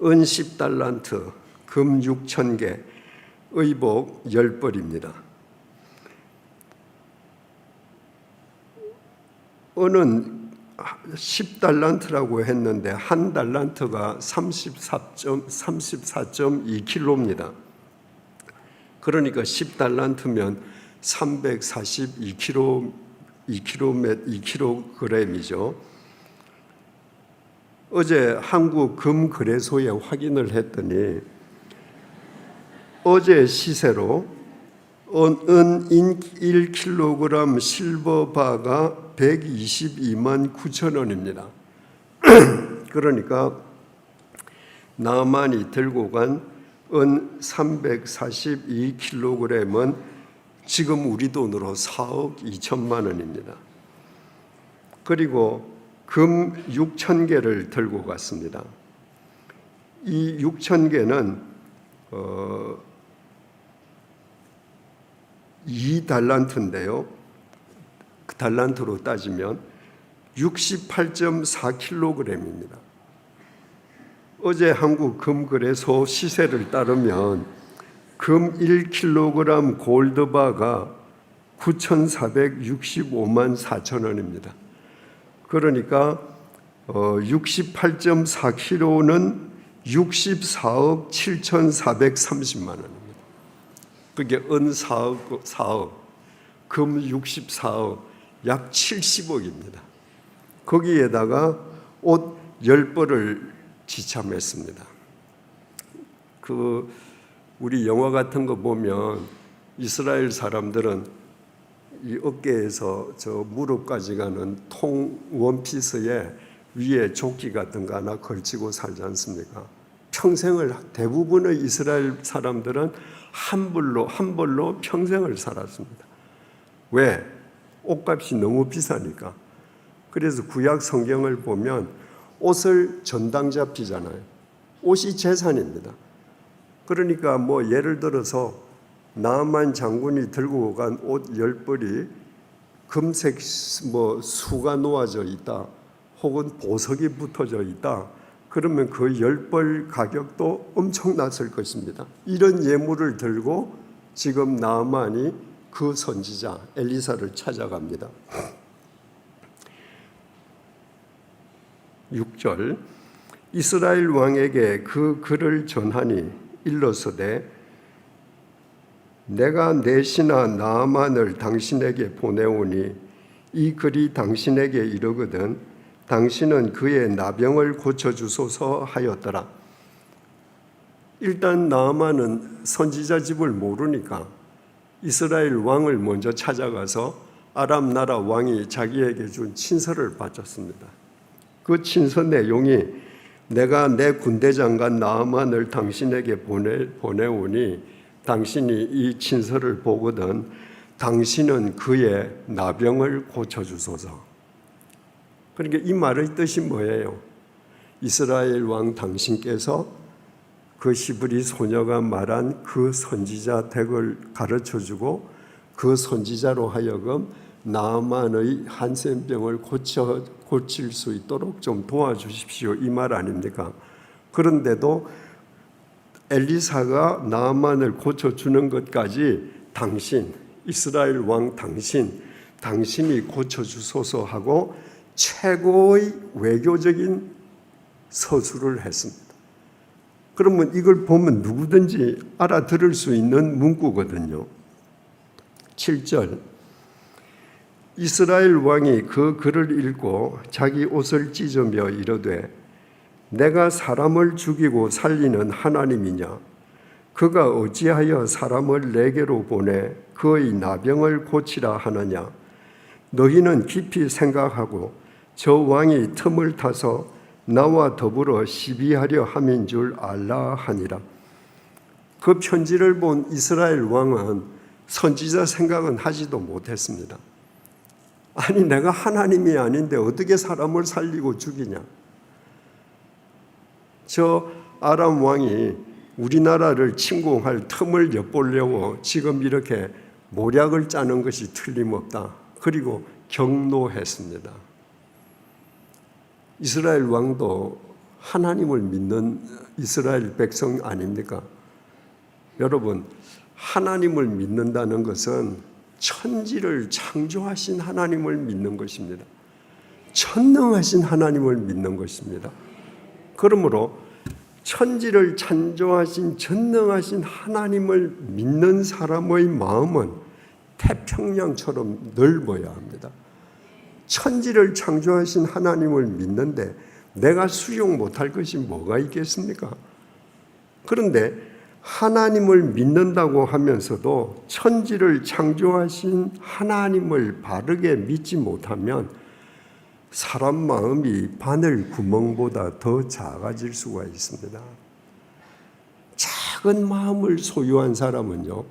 Speaker 2: 은 10달란트, 금 6,000개, 의복 10벌입니다. 은은 10달란트라고 했는데 한 달란트가 34.2kg입니다. 그러니까 10달란트면 342kg이죠. 어제 한국 금거래소에 확인을 했더니 어제 시세로 은 1kg 실버바가 122만 9천 원입니다. 그러니까 나만이 들고 간 은 342kg은 지금 우리 돈으로 4억 2천만 원입니다. 그리고 금 6,000개를 들고 갔습니다. 이 6,000개는 2달란트인데요. 그 달란트로 따지면 68.4kg입니다. 어제 한국 금거래소 시세를 따르면 금 1kg 골드바가 9,465만 4천 원입니다. 그러니까 68.4kg는 64억 7,430만 원입니다. 그게 은 4억, 금 64억, 약 70억입니다. 거기에다가 옷 10벌을 지참했습니다. 우리 영화 같은 거 보면 이스라엘 사람들은 이 어깨에서 저 무릎까지 가는 통 원피스에 위에 조끼 같은 거 하나 걸치고 살지 않습니까? 평생을 대부분의 이스라엘 사람들은 한 벌로 평생을 살았습니다. 왜? 옷값이 너무 비싸니까. 그래서 구약 성경을 보면 옷을 전당 잡히잖아요. 옷이 재산입니다. 그러니까 뭐 예를 들어서 나만 장군이 들고 간 옷 10벌이 금색 수가 놓아져 있다, 혹은 보석이 붙어져 있다, 그러면 그 10벌 가격도 엄청났을 것입니다. 이런 예물을 들고 지금 나아만이 그 선지자 엘리사를 찾아갑니다. 6절, 이스라엘 왕에게 그 글을 전하니 일러서되 내가 내 신하 나아만을 당신에게 보내오니 이 글이 당신에게 이르거든 당신은 그의 나병을 고쳐주소서 하였더라. 일단 나아만은 선지자 집을 모르니까 이스라엘 왕을 먼저 찾아가서 아람 나라 왕이 자기에게 준 친서를 바쳤습니다. 그 친서 내용이 내가 내 군대 장관 나아만을 당신에게 보내오니 당신이 이 친서를 보거든 당신은 그의 나병을 고쳐주소서. 그러니까 이 말의 뜻이 뭐예요? 이스라엘 왕 당신께서 그 시브리 소녀가 말한 그 선지자 댁을 가르쳐주고 그 선지자로 하여금 나아만의 한센병을 고칠 수 있도록 좀 도와주십시오, 이 말 아닙니까? 그런데도 엘리사가 나아만을 고쳐주는 것까지 당신, 이스라엘 왕 당신이 고쳐주소서 하고 최고의 외교적인 서술을 했습니다. 그러면 이걸 보면 누구든지 알아들을 수 있는 문구거든요. 7절, 이스라엘 왕이 그 글을 읽고 자기 옷을 찢으며 이르되 내가 사람을 죽이고 살리는 하나님이냐? 그가 어찌하여 사람을 내게로 보내 그의 나병을 고치라 하느냐? 너희는 깊이 생각하고 저 왕이 틈을 타서 나와 더불어 시비하려 함인 줄 알라 하니라. 그 편지를 본 이스라엘 왕은 선지자 생각은 하지도 못했습니다. 아니, 내가 하나님이 아닌데 어떻게 사람을 살리고 죽이냐? 저 아람 왕이 우리나라를 침공할 틈을 엿보려고 지금 이렇게 모략을 짜는 것이 틀림없다. 그리고 경노했습니다. 이스라엘 왕도 하나님을 믿는 이스라엘 백성 아닙니까? 여러분, 하나님을 믿는다는 것은 천지를 창조하신 하나님을 믿는 것입니다. 전능하신 하나님을 믿는 것입니다. 그러므로 천지를 창조하신 전능하신 하나님을 믿는 사람의 마음은 태평양처럼 넓어야 합니다. 천지를 창조하신 하나님을 믿는데 내가 수용 못할 것이 뭐가 있겠습니까? 그런데 하나님을 믿는다고 하면서도 천지를 창조하신 하나님을 바르게 믿지 못하면 사람 마음이 바늘 구멍보다 더 작아질 수가 있습니다. 작은 마음을 소유한 사람은요,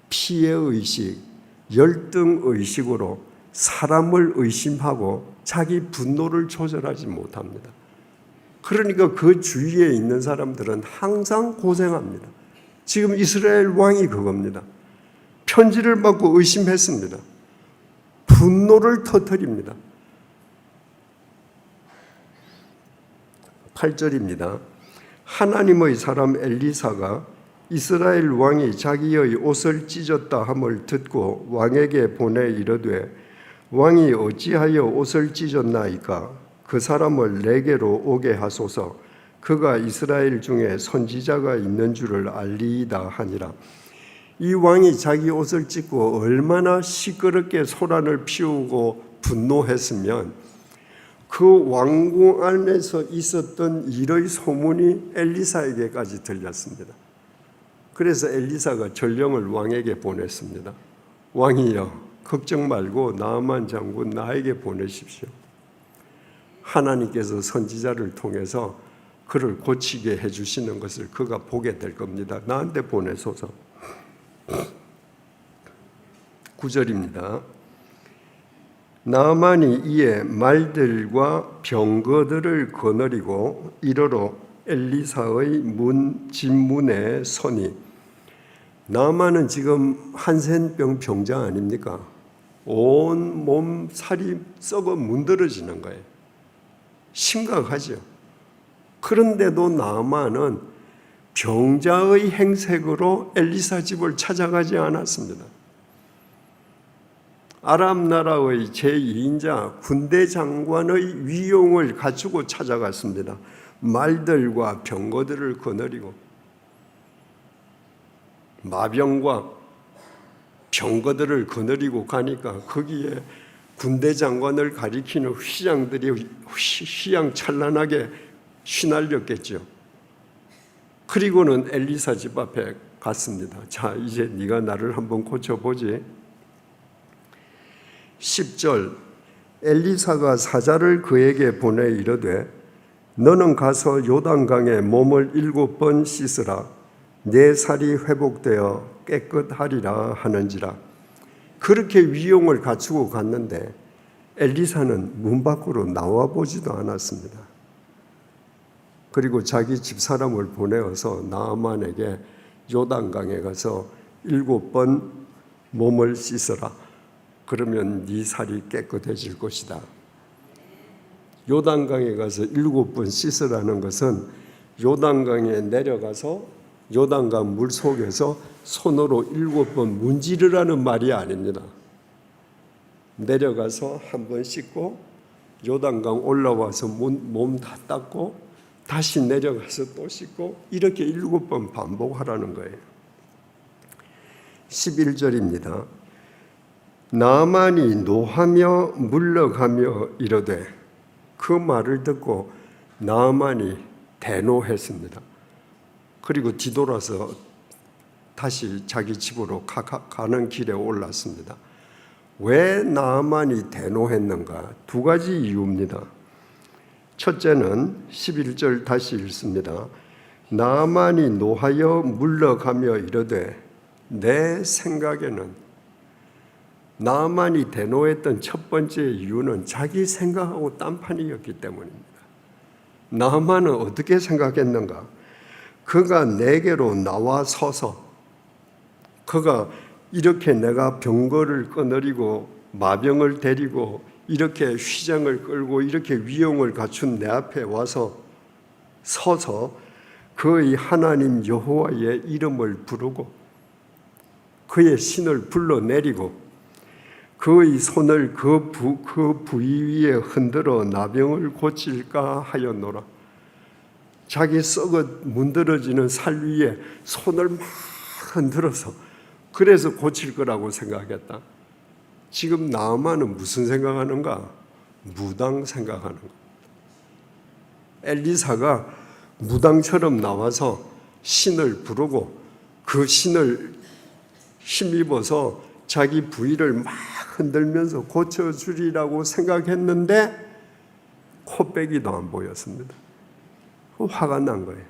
Speaker 2: 피해의식, 열등의식으로 사람을 의심하고 자기 분노를 조절하지 못합니다. 그러니까 그 주위에 있는 사람들은 항상 고생합니다. 지금 이스라엘 왕이 그겁니다. 편지를 받고 의심했습니다. 분노를 터뜨립니다. 8절입니다. 하나님의 사람 엘리사가 이스라엘 왕이 자기의 옷을 찢었다 함을 듣고 왕에게 보내 이르되 왕이 어찌하여 옷을 찢었나이까? 그 사람을 내게로 오게 하소서. 그가 이스라엘 중에 선지자가 있는 줄을 알리이다 하니라. 이 왕이 자기 옷을 찢고 얼마나 시끄럽게 소란을 피우고 분노했으면 그 왕궁 안에서 있었던 일의 소문이 엘리사에게까지 들렸습니다. 그래서 엘리사가 전령을 왕에게 보냈습니다. 왕이여, 걱정 말고 나아만 장군 나에게 보내십시오. 하나님께서 선지자를 통해서 그를 고치게 해주시는 것을 그가 보게 될 겁니다. 나한테 보내소서. 9절입니다. 나아만이 이에 말들과 병거들을 거느리고 이러로 엘리사의 집문에 서니, 나아만은 지금 한센병 병자 아닙니까? 온 몸 살이 썩어 문드러지는 거예요. 심각하죠. 그런데도 나아만은 병자의 행색으로 엘리사 집을 찾아가지 않았습니다. 아람 나라의 제2인자 군대 장관의 위용을 갖추고 찾아갔습니다. 말들과 병거들을 거느리고 마병과 병거들을 거느리고 가니까 거기에 군대 장관을 가리키는 휘장들이 휘황찬란하게 휘날렸겠죠. 그리고는 엘리사 집 앞에 갔습니다. 자, 이제 네가 나를 한번 고쳐보지. 10절, 엘리사가 사자를 그에게 보내 이르되 너는 가서 요단강에 몸을 7번 씻으라. 내 살이 회복되어 깨끗하리라 하는지라. 그렇게 위용을 갖추고 갔는데 엘리사는 문 밖으로 나와보지도 않았습니다. 그리고 자기 집사람을 보내어서 나아만에게 요단강에 가서 7번 몸을 씻어라. 그러면 네 살이 깨끗해질 것이다. 요단강에 가서 7번 씻으라는 것은 요단강에 내려가서 요단강 물 속에서 손으로 7번 문지르라는 말이 아닙니다. 내려가서 한 번 씻고 요단강 올라와서 몸 다 닦고 다시 내려가서 또 씻고 이렇게 7번 반복하라는 거예요. 11절입니다. 나아만이 노하며 물러가며 이르되, 그 말을 듣고 나아만이 대노했습니다. 그리고 뒤돌아서 다시 자기 집으로 가는 길에 올랐습니다. 왜 나아만이 대노했는가? 두 가지 이유입니다. 첫째는 11절 다시 읽습니다. 나아만이 노하여 물러가며 이르되, 내 생각에는 나만이 대노했던 첫 번째 이유는 자기 생각하고 딴판이었기 때문입니다. 나만은 어떻게 생각했는가? 그가 내게로 나와 서서 그가 이렇게 내가 병거를 거느리고 마병을 데리고 이렇게 휘장을 끌고 이렇게 위용을 갖춘 내 앞에 와서 서서 그의 하나님 여호와의 이름을 부르고 그의 신을 불러내리고 그의 손을 그 부위 위에 흔들어 나병을 고칠까 하였노라. 자기 썩어 문드러지는 살 위에 손을 막 흔들어서 그래서 고칠 거라고 생각했다. 지금 나아만은 무슨 생각하는가? 무당 생각하는 거. 엘리사가 무당처럼 나와서 신을 부르고 그 신을 힘입어서 자기 부위를 막 흔들면서 고쳐주리라고 생각했는데 코빼기도 안 보였습니다. 화가 난 거예요.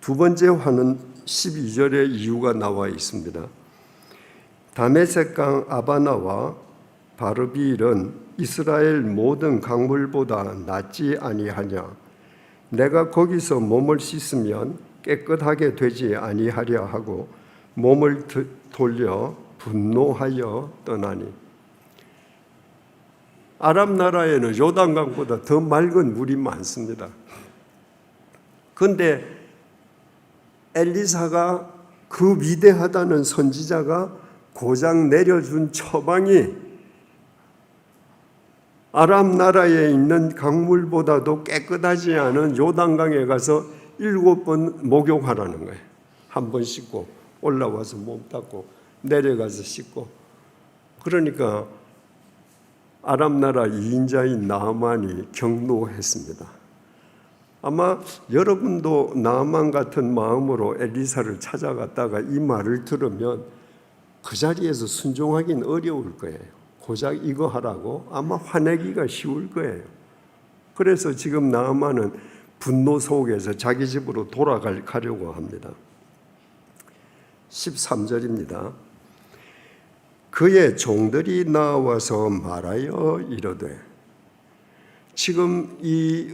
Speaker 2: 두 번째 화는 12절에 이유가 나와 있습니다. 다메섹강 아바나와 바르비일은 이스라엘 모든 강물보다 낫지 아니하냐? 내가 거기서 몸을 씻으면 깨끗하게 되지 아니하려 하고 몸을 돌려 분노하여 떠나니. 아람 나라에는 요단강보다 더 맑은 물이 많습니다. 그런데 엘리사가 그 위대하다는 선지자가 고작 내려준 처방이 아람 나라에 있는 강물보다도 깨끗하지 않은 요단강에 가서 7번 목욕하라는 거예요. 한 번 씻고 올라와서 몸 닦고 내려가서 씻고. 그러니까 아람 나라 2인자인 나아만이 경노했습니다. 아마 여러분도 나아만 같은 마음으로 엘리사를 찾아갔다가 이 말을 들으면 그 자리에서 순종하기는 어려울 거예요. 고작 이거 하라고 아마 화내기가 쉬울 거예요. 그래서 지금 나아만은 분노 속에서 자기 집으로 돌아가려고 합니다. 13절입니다. 그의 종들이 나와서 말하여 이르되. 지금 이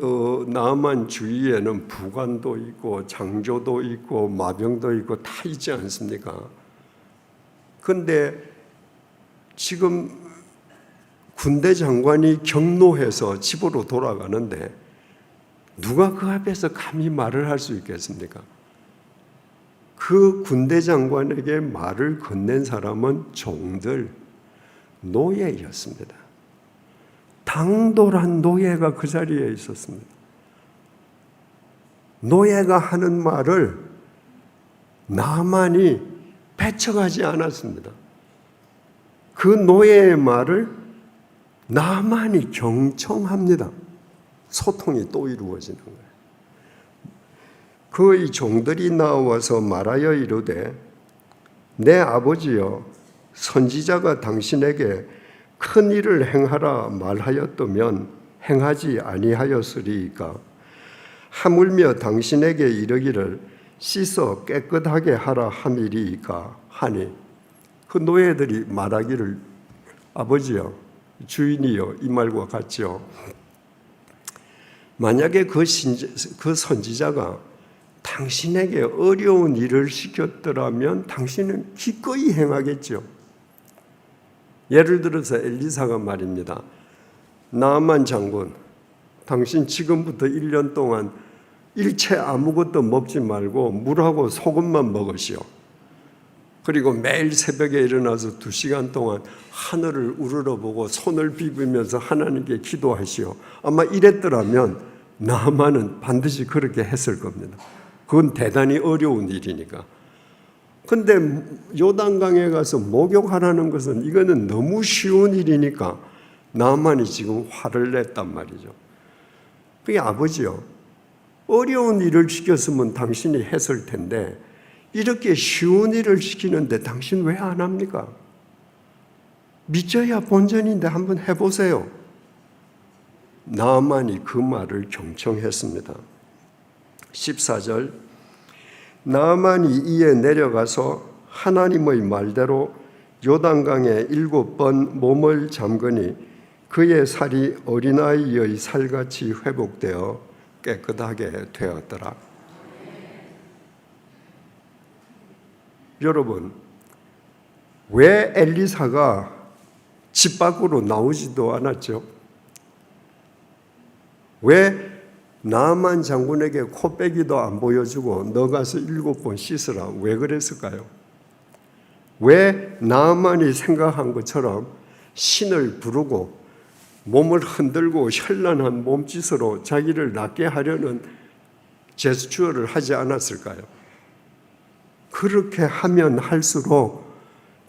Speaker 2: 나아만 주위에는 부관도 있고 장조도 있고 마병도 있고 다 있지 않습니까? 그런데 지금 군대 장관이 경노해서 집으로 돌아가는데 누가 그 앞에서 감히 말을 할 수 있겠습니까? 그 군대 장관에게 말을 건넨 사람은 종들, 노예였습니다. 당돌한 노예가 그 자리에 있었습니다. 노예가 하는 말을 나만이 배척하지 않았습니다. 그 노예의 말을 나만이 경청합니다. 소통이 또 이루어지는 거예요. 그의 종들이 나와서 말하여 이르되 내 아버지여 선지자가 당신에게 큰 일을 행하라 말하였다면 행하지 아니하였으리이까. 하물며 당신에게 이르기를 씻어 깨끗하게 하라 함이리이까 하니. 그 노예들이 말하기를 아버지여 주인이여 이 말과 같지요. 만약에 그 선지자가 당신에게 어려운 일을 시켰더라면 당신은 기꺼이 행하겠죠. 예를 들어서 엘리사가 말입니다. 나아만 장군, 당신 지금부터 1년 동안 일체 아무것도 먹지 말고 물하고 소금만 먹으시오. 그리고 매일 새벽에 일어나서 2시간 동안 하늘을 우러러보고 손을 비비면서 하나님께 기도하시오. 아마 이랬더라면 나아만은 반드시 그렇게 했을 겁니다. 그건 대단히 어려운 일이니까. 근데 요단강에 가서 목욕하라는 것은 이거는 너무 쉬운 일이니까 나아만이 지금 화를 냈단 말이죠. 그게 아버지요. 어려운 일을 시켰으면 당신이 했을 텐데 이렇게 쉬운 일을 시키는데 당신 왜 안 합니까? 믿져야 본전인데 한번 해보세요. 나아만이 그 말을 경청했습니다. 14절 나아만이 이에 내려가서 하나님의 말대로 요단강에 7번 몸을 잠그니 그의 살이 어린아이의 살같이 회복되어 깨끗하게 되었더라. 여러분, 왜 엘리사가 집 밖으로 나오지도 않았죠? 왜 나아만 장군에게 코빼기도 안 보여주고 너 가서 7번 씻으라 왜 그랬을까요? 왜 나아만이 생각한 것처럼 신을 부르고 몸을 흔들고 현란한 몸짓으로 자기를 낫게 하려는 제스처를 하지 않았을까요? 그렇게 하면 할수록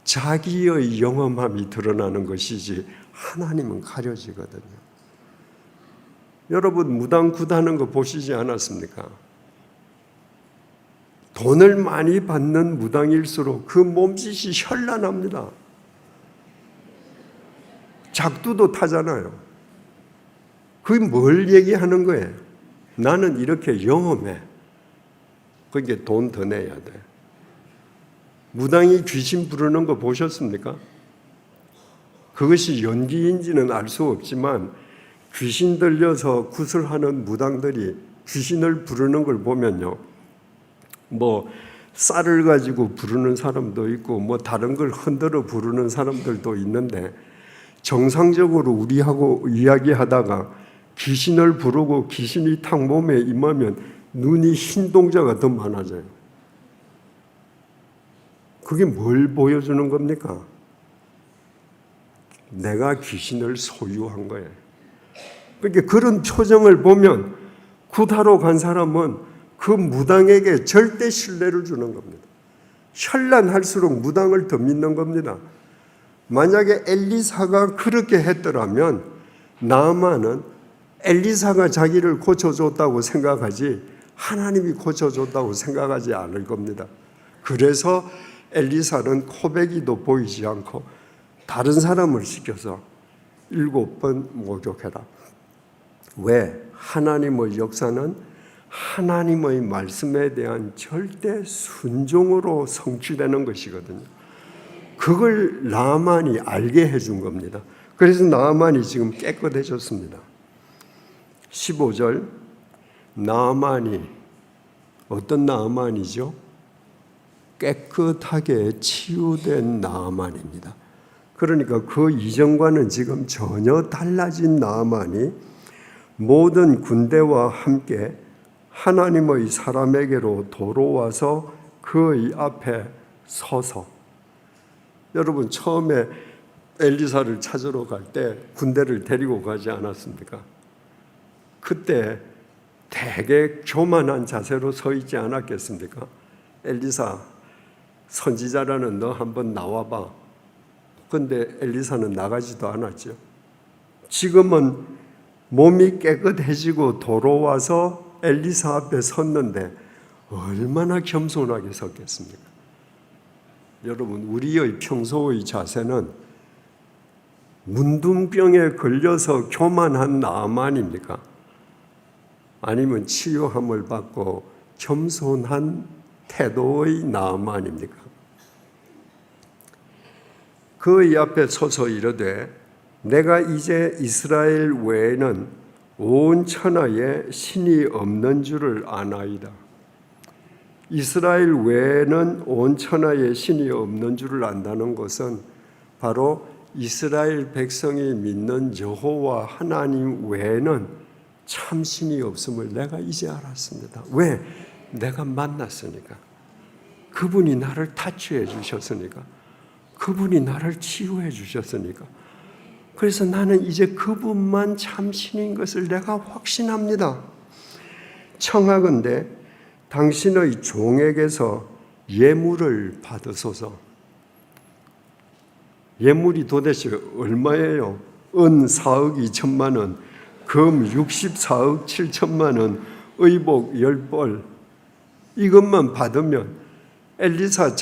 Speaker 2: 자기의 영험함이 드러나는 것이지 하나님은 가려지거든요. 여러분 무당 굿하는 거 보시지 않았습니까? 돈을 많이 받는 무당일수록 그 몸짓이 현란합니다. 작두도 타잖아요. 그게 뭘 얘기하는 거예요? 나는 이렇게 영험해. 그게 돈 더 내야 돼. 무당이 귀신 부르는 거 보셨습니까? 그것이 연기인지는 알 수 없지만 귀신 들려서 구슬하는 무당들이 귀신을 부르는 걸 보면요. 뭐 쌀을 가지고 부르는 사람도 있고 뭐 다른 걸 흔들어 부르는 사람들도 있는데 정상적으로 우리하고 이야기하다가 귀신을 부르고 귀신이 탁 몸에 임하면 눈이 흰 동자가 더 많아져요. 그게 뭘 보여주는 겁니까? 내가 귀신을 소유한 거예요. 그러니까 그런 표정을 보면 굿하러 간 사람은 그 무당에게 절대 신뢰를 주는 겁니다. 현란할수록 무당을 더 믿는 겁니다. 만약에 엘리사가 그렇게 했더라면 나아만은 엘리사가 자기를 고쳐줬다고 생각하지 하나님이 고쳐줬다고 생각하지 않을 겁니다. 그래서 엘리사는 코베기도 보이지 않고 다른 사람을 시켜서 7번 목욕해라. 왜? 하나님의 역사는 하나님의 말씀에 대한 절대 순종으로 성취되는 것이거든요. 그걸 나아만이 알게 해준 겁니다. 그래서 나아만이 지금 깨끗해졌습니다. 15절 나아만이 어떤 나아만이죠? 깨끗하게 치유된 나아만입니다. 그러니까 그 이전과는 지금 전혀 달라진 나아만이 모든 군대와 함께 하나님의 사람에게로 돌아와서 그의 앞에 서서 여러분 처음에 엘리사를 찾으러 갈 때 군대를 데리고 가지 않았습니까? 그때 되게 교만한 자세로 서 있지 않았겠습니까? 엘리사 선지자라는 너 한번 나와봐. 근데 엘리사는 나가지도 않았죠. 지금은 몸이 깨끗해지고 돌아와서 엘리사 앞에 섰는데 얼마나 겸손하게 섰겠습니까? 여러분 우리의 평소의 자세는 문둥병에 걸려서 교만한 나아만입니까? 아니면 치유함을 받고 겸손한 태도의 나아만입니까? 그의 앞에 서서 이르되 내가 이제 이스라엘 외에는 온 천하에 신이 없는 줄을 아나이다. 이스라엘 외에는 온 천하에 신이 없는 줄을 안다는 것은 바로 이스라엘 백성이 믿는 여호와 하나님 외에는 참 신이 없음을 내가 이제 알았습니다. 왜? 내가 만났으니까. 그분이 나를 타치해 주셨으니까. 그분이 나를 치유해 주셨으니까. 그래서 나는 이제 그분만 참 신인 것을 내가 확신합니다. 청하건대 당신의 종에게서 예물을 받으소서. 예물이 도대체 얼마예요? 은 4억 2천만 원, 금 64억 7천만 원, 의복 10벌. 이것만 받으면 엘리사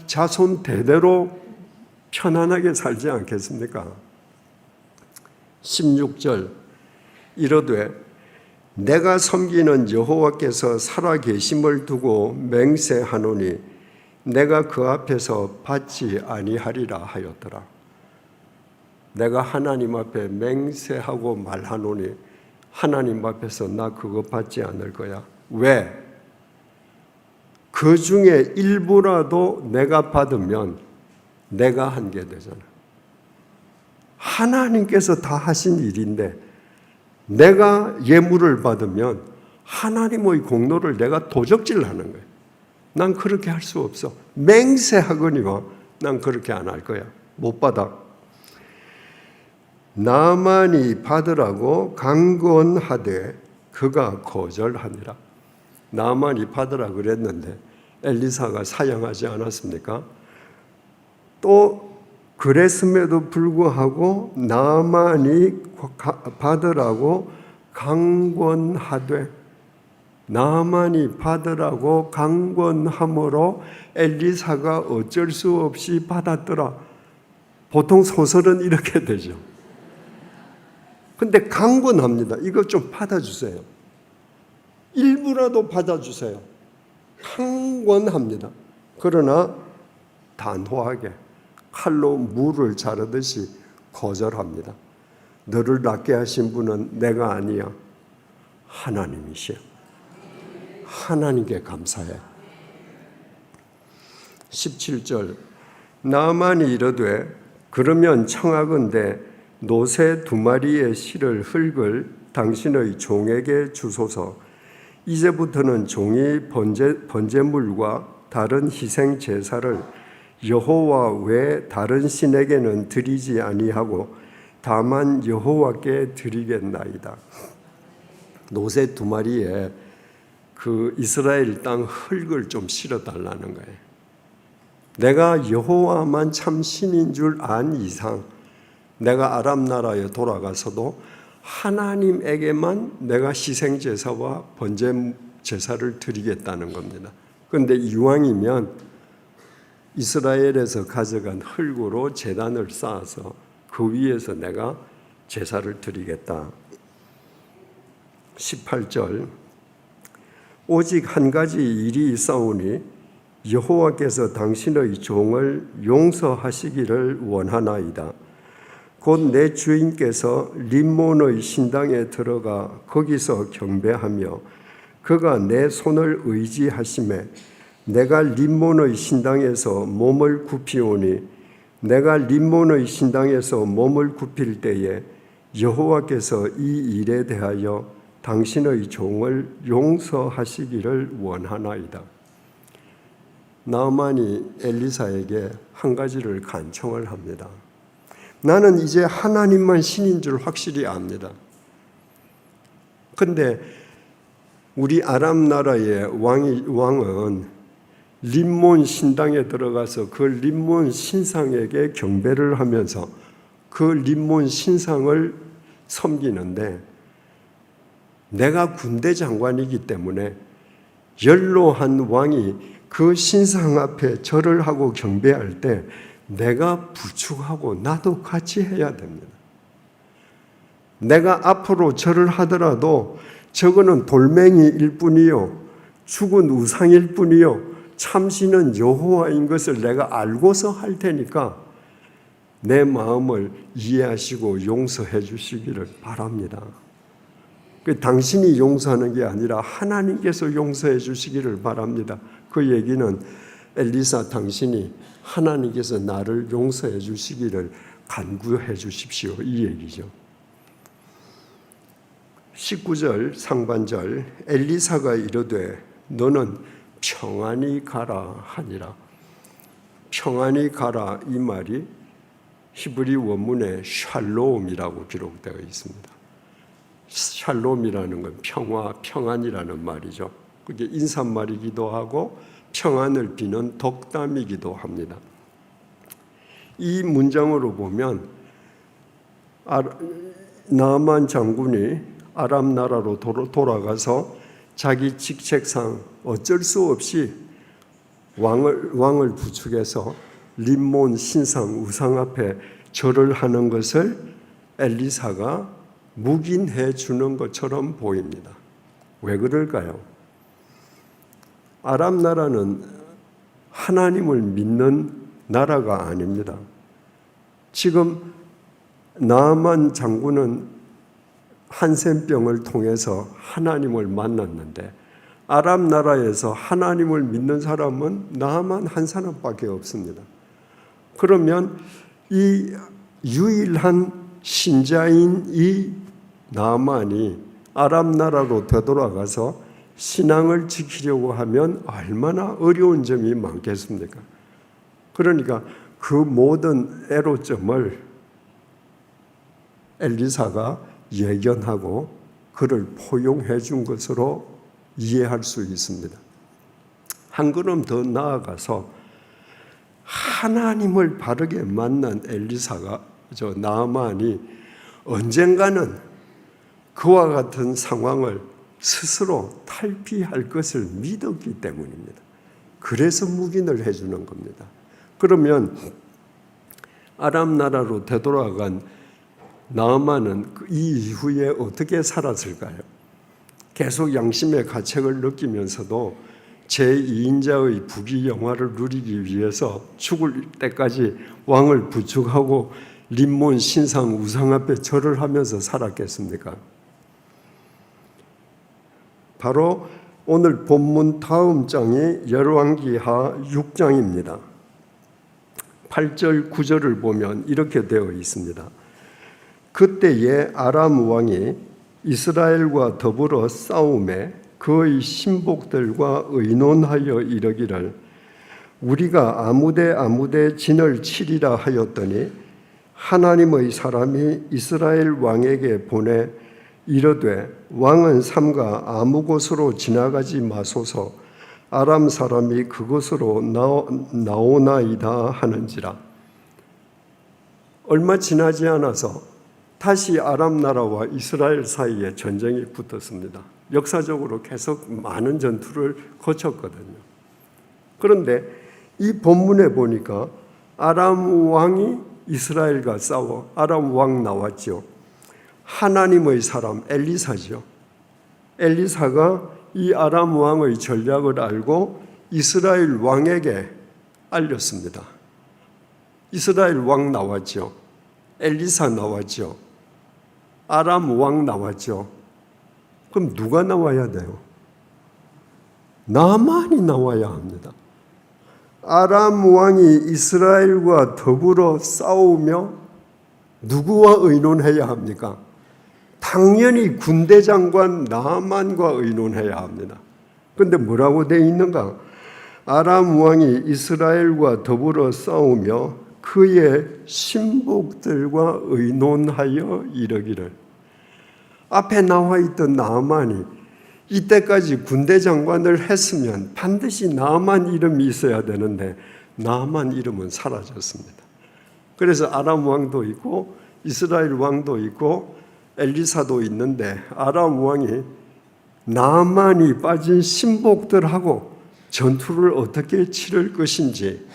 Speaker 2: 자손 대대로 편안하게 살지 않겠습니까? 16절 이르되 내가 섬기는 여호와께서 살아계심을 두고 맹세하노니 내가 그 앞에서 받지 아니하리라 하였더라. 내가 하나님 앞에 맹세하고 말하노니 하나님 앞에서 나 그거 받지 않을 거야. 왜? 그 중에 일부라도 내가 받으면 내가 한 게 되잖아. 하나님께서 다 하신 일인데 내가 예물을 받으면 하나님의 공로를 내가 도적질하는 거야. 난 그렇게 할 수 없어. 맹세하거니와 난 그렇게 안 할 거야. 못 받아. 나만이 받으라고 강권하되 그가 거절하니라. 나만이 받으라 그랬는데 엘리사가 사양하지 않았습니까? 또 그랬음에도 불구하고 나만이 받으라고 강권하되, 나만이 받으라고 강권함으로 엘리사가 어쩔 수 없이 받았더라. 보통 소설은 이렇게 되죠. 근데 강권합니다. 이거 좀 받아주세요. 일부라도 받아주세요. 강권합니다. 그러나 단호하게 칼로 무를 자르듯이 거절합니다. 너를 낫게 하신 분은 내가 아니야. 하나님이시여. 하나님께 감사해. 17절 나만이 이르되 그러면 청하건대 노새 2마리의 실을 흙을 당신의 종에게 주소서. 이제부터는 종이 번제물과 다른 희생 제사를 여호와 외 다른 신에게는 드리지 아니하고 다만 여호와께 드리겠나이다. 노새 2마리에 그 이스라엘 땅 흙을 좀 실어 달라는 거예요. 내가 여호와만 참 신인 줄 안 이상 내가 아람 나라에 돌아가서도 하나님에게만 내가 희생 제사와 번제 제사를 드리겠다는 겁니다. 그런데 이왕이면 이스라엘에서 가져간 흙으로 제단을 쌓아서 그 위에서 내가 제사를 드리겠다. 18절 오직 한 가지 일이 있사오니 여호와께서 당신의 종을 용서하시기를 원하나이다. 곧 내 주인께서 림몬의 신당에 들어가 거기서 경배하며 그가 내 손을 의지하심에 내가 림몬의 신당에서 몸을 굽히오니 내가 림몬의 신당에서 몸을 굽힐 때에 여호와께서 이 일에 대하여 당신의 종을 용서하시기를 원하나이다. 나만이 엘리사에게 한 가지를 간청을 합니다. 나는 이제 하나님만 신인 줄 확실히 압니다. 근데 우리 아람 나라의 왕은 림몬 신당에 들어가서 그 림몬 신상에게 경배를 하면서 그 림몬 신상을 섬기는데 내가 군대 장관이기 때문에 연로한 왕이 그 신상 앞에 절을 하고 경배할 때 내가 부축하고 나도 같이 해야 됩니다. 내가 앞으로 절을 하더라도 저거는 돌멩이일 뿐이요 죽은 우상일 뿐이요 참신은 여호와인 것을 내가 알고서 할 테니까 내 마음을 이해하시고 용서해 주시기를 바랍니다. 당신이 용서하는 게 아니라 하나님께서 용서해 주시기를 바랍니다. 그 얘기는 엘리사 당신이 하나님께서 나를 용서해 주시기를 간구해 주십시오. 이 얘기죠. 19절 상반절 엘리사가 이르되 너는 평안히 가라 하니라. 평안히 가라 이 말이 히브리 원문에 샬롬이라고 기록되어 있습니다. 샬롬이라는 건 평화, 평안이라는 말이죠. 그게 인사말이기도 하고 평안을 비는 덕담이기도 합니다. 이 문장으로 보면 나만 장군이 아람 나라로 돌아가서 자기 직책상 어쩔 수 없이 왕을 부축해서 림몬 신상 우상 앞에 절을 하는 것을 엘리사가 묵인해 주는 것처럼 보입니다. 왜 그럴까요? 아람 나라는 하나님을 믿는 나라가 아닙니다. 지금 나아만 장군은 한센병을 통해서 하나님을 만났는데 아람 나라에서 하나님을 믿는 사람은 나아만 한 사람밖에 없습니다. 그러면 이 유일한 신자인 이 나아만이 아람 나라로 되돌아가서 신앙을 지키려고 하면 얼마나 어려운 점이 많겠습니까? 그러니까 그 모든 애로점을 엘리사가 예견하고 그를 포용해 준 것으로 이해할 수 있습니다. 한 걸음 더 나아가서 하나님을 바르게 만난 엘리사가 나아만이 언젠가는 그와 같은 상황을 스스로 탈피할 것을 믿었기 때문입니다. 그래서 묵인을 해주는 겁니다. 그러면 아람 나라로 되돌아간 나아만은 이 이후에 어떻게 살았을까요? 계속 양심의 가책을 느끼면서도 제2인자의 부귀영화를 누리기 위해서 죽을 때까지 왕을 부축하고 림몬 신상 우상 앞에 절을 하면서 살았겠습니까? 바로 오늘 본문 다음 장이 열왕기하 6장입니다. 8절 9절을 보면 이렇게 되어 있습니다. 그때에 아람 왕이 이스라엘과 더불어 싸움에 그의 신복들과 의논하여 이르기를 우리가 아무데 진을 치리라 하였더니 하나님의 사람이 이스라엘 왕에게 보내 이르되 왕은 삼가 아무 곳으로 지나가지 마소서 아람 사람이 그곳으로 나오나이다 하는지라. 얼마 지나지 않아서 다시 아람 나라와 이스라엘 사이에 전쟁이 붙었습니다. 역사적으로 계속 많은 전투를 거쳤거든요. 그런데 이 본문에 보니까 아람 왕이 이스라엘과 싸워 아람 왕 나왔죠. 하나님의 사람 엘리사죠. 엘리사가 이 아람 왕의 전략을 알고 이스라엘 왕에게 알렸습니다. 이스라엘 왕 나왔죠. 엘리사 나왔죠. 아람 왕 나왔죠. 그럼 누가 나와야 돼요? 나만이 나와야 합니다. 아람 왕이 이스라엘과 더불어 싸우며 누구와 의논해야 합니까? 당연히 군대 장관 나만과 의논해야 합니다. 그런데 뭐라고 되어 있는가? 아람 왕이 이스라엘과 더불어 싸우며 그의 신복들과 의논하여 이르기를. 앞에 나와 있던 나아만이 이때까지 군대 장관을 했으면 반드시 나아만 이름이 있어야 되는데 나아만 이름은 사라졌습니다. 그래서 아람 왕도 있고 이스라엘 왕도 있고 엘리사도 있는데 아람 왕이 나아만이 빠진 신복들하고 전투를 어떻게 치를 것인지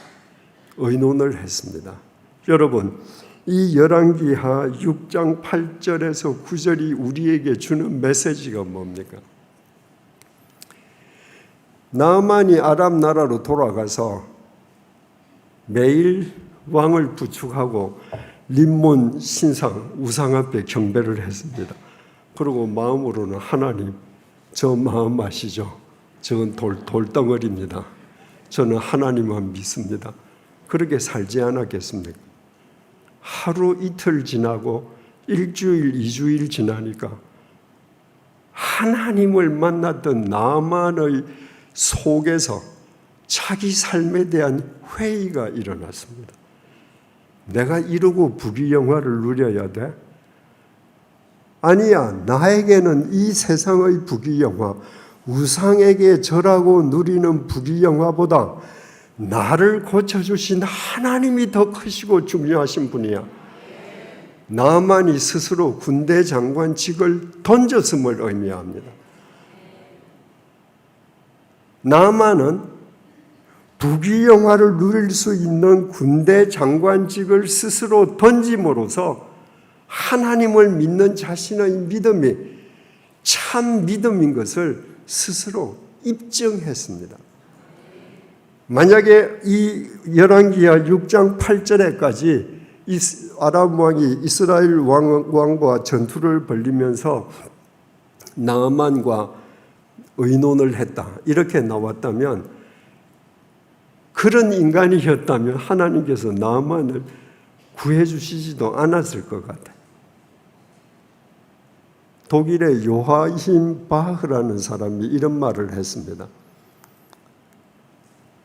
Speaker 2: 의논을 했습니다. 여러분, 이 열왕기하 6장 8절에서 9절이 우리에게 주는 메시지가 뭡니까? 나아만이 아람 나라로 돌아가서 매일 왕을 부축하고 림몬 신상 우상 앞에 경배를 했습니다. 그리고 마음으로는 하나님, 저 마음 아시죠? 저건 돌덩어리입니다. 저는 하나님만 믿습니다. 그렇게 살지 않았겠습니까? 하루 이틀 지나고 일주일, 2주일 지나니까 하나님을 만났던 나아만의 속에서 자기 삶에 대한 회의가 일어났습니다. 내가 이러고 부귀영화를 누려야 돼? 아니야, 나에게는 이 세상의 부귀영화, 우상에게 절하고 누리는 부귀영화보다 나를 고쳐주신 하나님이 더 크시고 중요하신 분이야. 나만이 스스로 군대 장관직을 던졌음을 의미합니다. 나만은 부귀영화를 누릴 수 있는 군대 장관직을 스스로 던짐으로써 하나님을 믿는 자신의 믿음이 참 믿음인 것을 스스로 입증했습니다. 만약에 이 열왕기하 6장 8절에까지 아람 왕이 이스라엘 왕과 전투를 벌이면서 나아만과 의논을 했다, 이렇게 나왔다면, 그런 인간이었다면 하나님께서 나아만을 구해주시지도 않았을 것 같아요. 독일의 요하임 바흐라는 사람이 이런 말을 했습니다.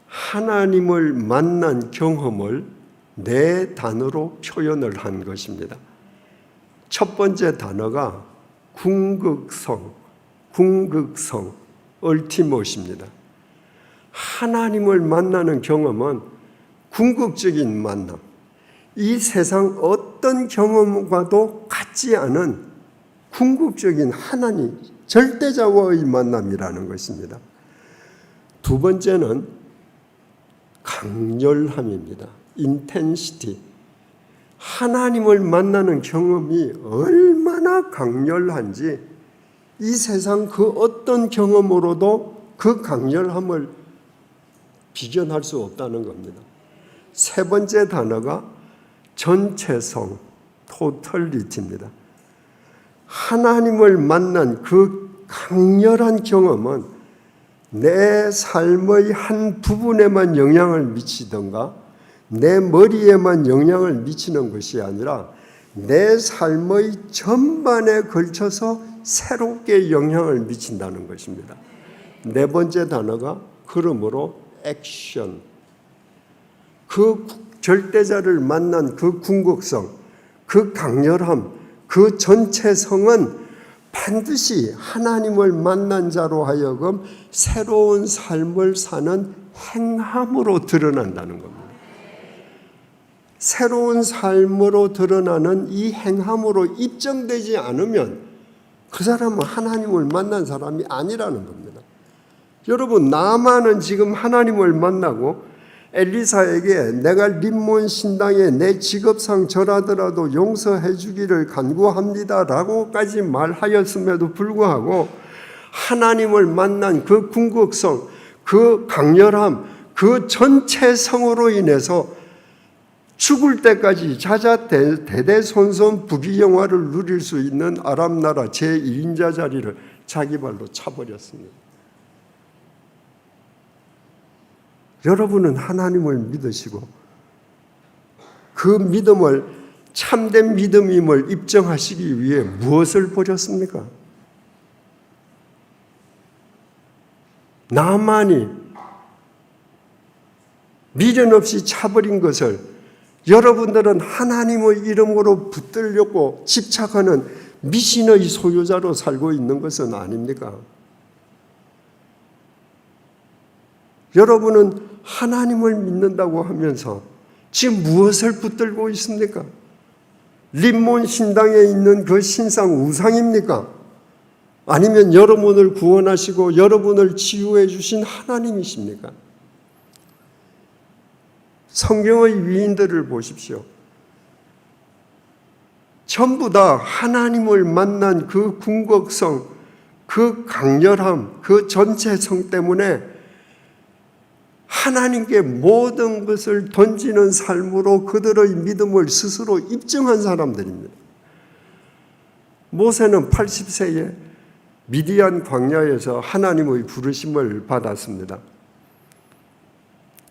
Speaker 2: 하나님을 만난 경험을 4단어로 표현을 한 것입니다. 첫 번째 단어가 궁극성, 얼티못입니다. 하나님을 만나는 경험은 궁극적인 만남, 이 세상 어떤 경험과도 같지 않은 궁극적인 하나님, 절대자와의 만남이라는 것입니다. 두 번째는 강렬함입니다. 인텐시티. 하나님을 만나는 경험이 얼마나 강렬한지 이 세상 그 어떤 경험으로도 그 강렬함을 비견할 수 없다는 겁니다. 세 번째 단어가 전체성, 토털리티입니다. 하나님을 만난 그 강렬한 경험은 내 삶의 한 부분에만 영향을 미치던가 내 머리에만 영향을 미치는 것이 아니라 내 삶의 전반에 걸쳐서 새롭게 영향을 미친다는 것입니다. 네 번째 단어가 그러므로 액션. 그 절대자를 만난 그 궁극성, 그 강렬함, 그 전체성은 반드시 하나님을 만난 자로 하여금 새로운 삶을 사는 행함으로 드러난다는 겁니다. 새로운 삶으로 드러나는 이 행함으로 입증되지 않으면 그 사람은 하나님을 만난 사람이 아니라는 겁니다. 여러분, 나아만은 지금 하나님을 만나고 엘리사에게 내가 림몬 신당에 내 직업상 절하더라도 용서해 주기를 간구합니다 라고까지 말하였음에도 불구하고 하나님을 만난 그 궁극성, 그 강렬함, 그 전체성으로 인해서 죽을 때까지 대대손손 부귀영화를 누릴 수 있는 아람 나라 제2인자 자리를 자기 발로 차버렸습니다. 여러분은 하나님을 믿으시고 그 믿음을 참된 믿음임을 입증하시기 위해 무엇을 버렸습니까? 나만이 미련 없이 차버린 것을 여러분들은 하나님의 이름으로 붙들려고 집착하는 미신의 소유자로 살고 있는 것은 아닙니까? 여러분은 하나님을 믿는다고 하면서 지금 무엇을 붙들고 있습니까? 림몬 신당에 있는 그 신상 우상입니까? 아니면 여러분을 구원하시고 여러분을 치유해 주신 하나님이십니까? 성경의 위인들을 보십시오. 전부 다 하나님을 만난 그 궁극성, 그 강렬함, 그 전체성 때문에 하나님께 모든 것을 던지는 삶으로 그들의 믿음을 스스로 입증한 사람들입니다. 모세는 80세에 미디안 광야에서 하나님의 부르심을 받았습니다.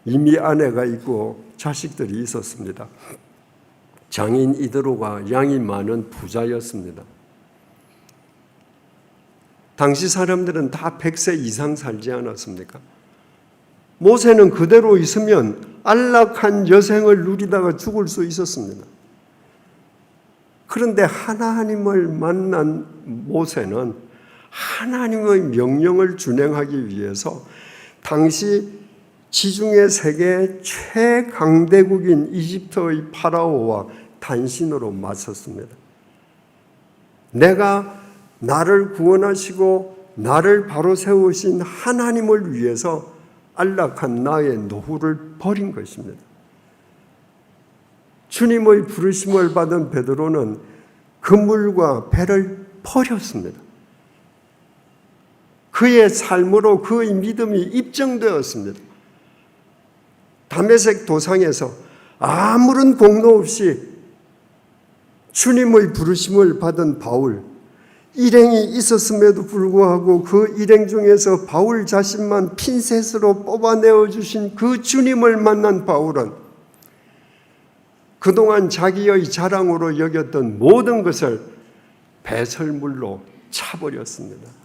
Speaker 2: 이미 아내가 있고 자식들이 있었습니다. 장인 이드로가 양이 많은 부자였습니다. 당시 사람들은 다 100세 이상 살지 않았습니까? 모세는 그대로 있으면 안락한 여생을 누리다가 죽을 수 있었습니다. 그런데 하나님을 만난 모세는 하나님의 명령을 준행하기 위해서 당시 지중해 세계 최강대국인 이집트의 파라오와 단신으로 맞섰습니다. 내가 나를 구원하시고 나를 바로 세우신 하나님을 위해서 안락한 나의 노후를 버린 것입니다. 주님의 부르심을 받은 베드로는 그물과 배를 버렸습니다. 그의 삶으로 그의 믿음이 입증되었습니다. 다메섹 도상에서 아무런 공로 없이 주님의 부르심을 받은 바울, 일행이 있었음에도 불구하고 그 일행 중에서 바울 자신만 핀셋으로 뽑아내어 주신 그 주님을 만난 바울은 그동안 자기의 자랑으로 여겼던 모든 것을 배설물로 차버렸습니다.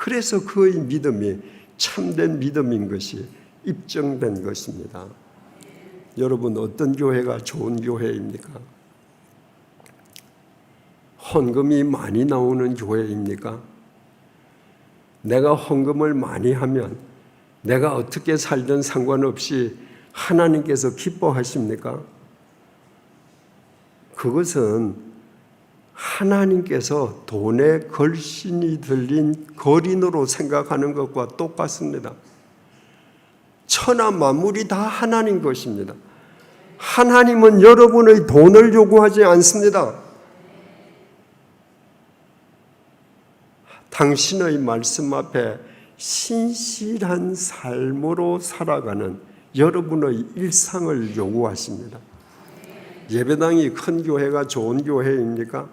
Speaker 2: 그래서 그의 믿음이 참된 믿음인 것이 입증된 것입니다. 여러분, 어떤 교회가 좋은 교회입니까? 헌금이 많이 나오는 교회입니까? 내가 헌금을 많이 하면 내가 어떻게 살든 상관없이 하나님께서 기뻐하십니까? 그것은 하나님께서 돈에 걸신이 들린 거린으로 생각하는 것과 똑같습니다. 천하 만물이 다 하나님 것입니다. 하나님은 여러분의 돈을 요구하지 않습니다. 당신의 말씀 앞에 신실한 삶으로 살아가는 여러분의 일상을 요구하십니다. 예배당이 큰 교회가 좋은 교회입니까?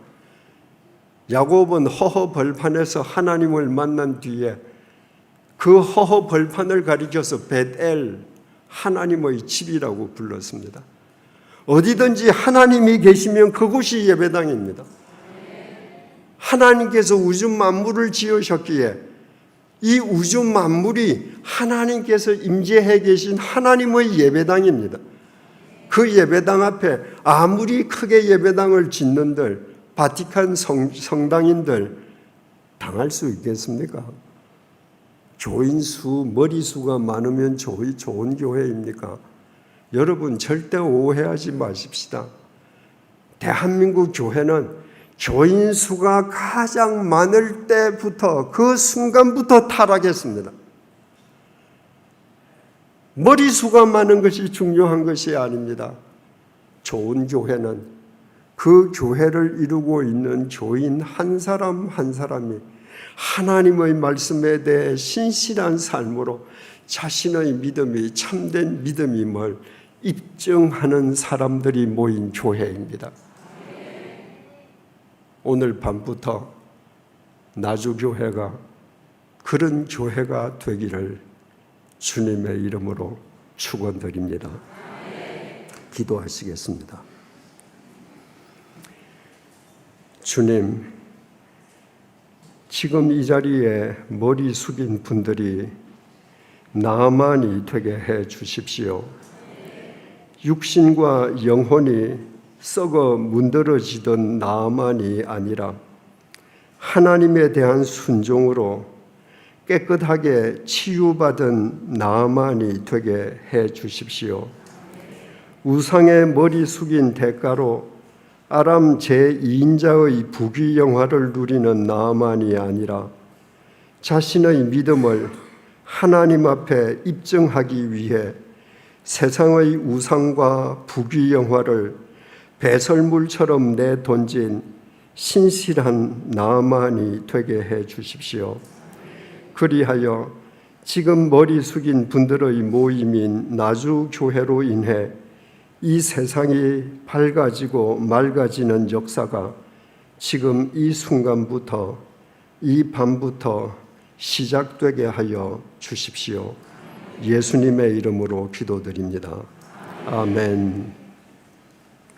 Speaker 2: 야곱은 허허 벌판에서 하나님을 만난 뒤에 그 허허 벌판을 가리켜서 벳엘, 하나님의 집이라고 불렀습니다. 어디든지 하나님이 계시면 그곳이 예배당입니다. 하나님께서 우주 만물을 지으셨기에 이 우주 만물이 하나님께서 임재해 계신 하나님의 예배당입니다. 그 예배당 앞에 아무리 크게 예배당을 짓는들, 바티칸 성당인들 당할 수 있겠습니까? 교인수, 머리수가 많으면 좋은 교회입니까? 여러분, 절대 오해하지 마십시다. 대한민국 교회는 교인수가 가장 많을 때부터, 그 순간부터 타락했습니다. 머리수가 많은 것이 중요한 것이 아닙니다. 좋은 교회는 그 교회를 이루고 있는 교인 한 사람 한 사람이 하나님의 말씀에 대해 신실한 삶으로 자신의 믿음이 참된 믿음임을 입증하는 사람들이 모인 교회입니다. 오늘 밤부터 나주교회가 그런 교회가 되기를 주님의 이름으로 축원드립니다. 기도하시겠습니다. 주님, 지금 이 자리에 머리 숙인 분들이 나아만이 되게 해 주십시오. 육신과 영혼이 썩어 문드러지던 나아만이 아니라 하나님에 대한 순종으로 깨끗하게 치유받은 나아만이 되게 해 주십시오. 우상의 머리 숙인 대가로 아람 제2인자의 부귀영화를 누리는 나아만이 아니라 자신의 믿음을 하나님 앞에 입증하기 위해 세상의 우상과 부귀영화를 배설물처럼 내던진 신실한 나아만이 되게 해 주십시오. 그리하여 지금 머리 숙인 분들의 모임인 나주교회로 인해 이 세상이 밝아지고 맑아지는 역사가 지금 이 순간부터, 이 밤부터 시작되게 하여 주십시오. 예수님의 이름으로 기도드립니다. 아멘.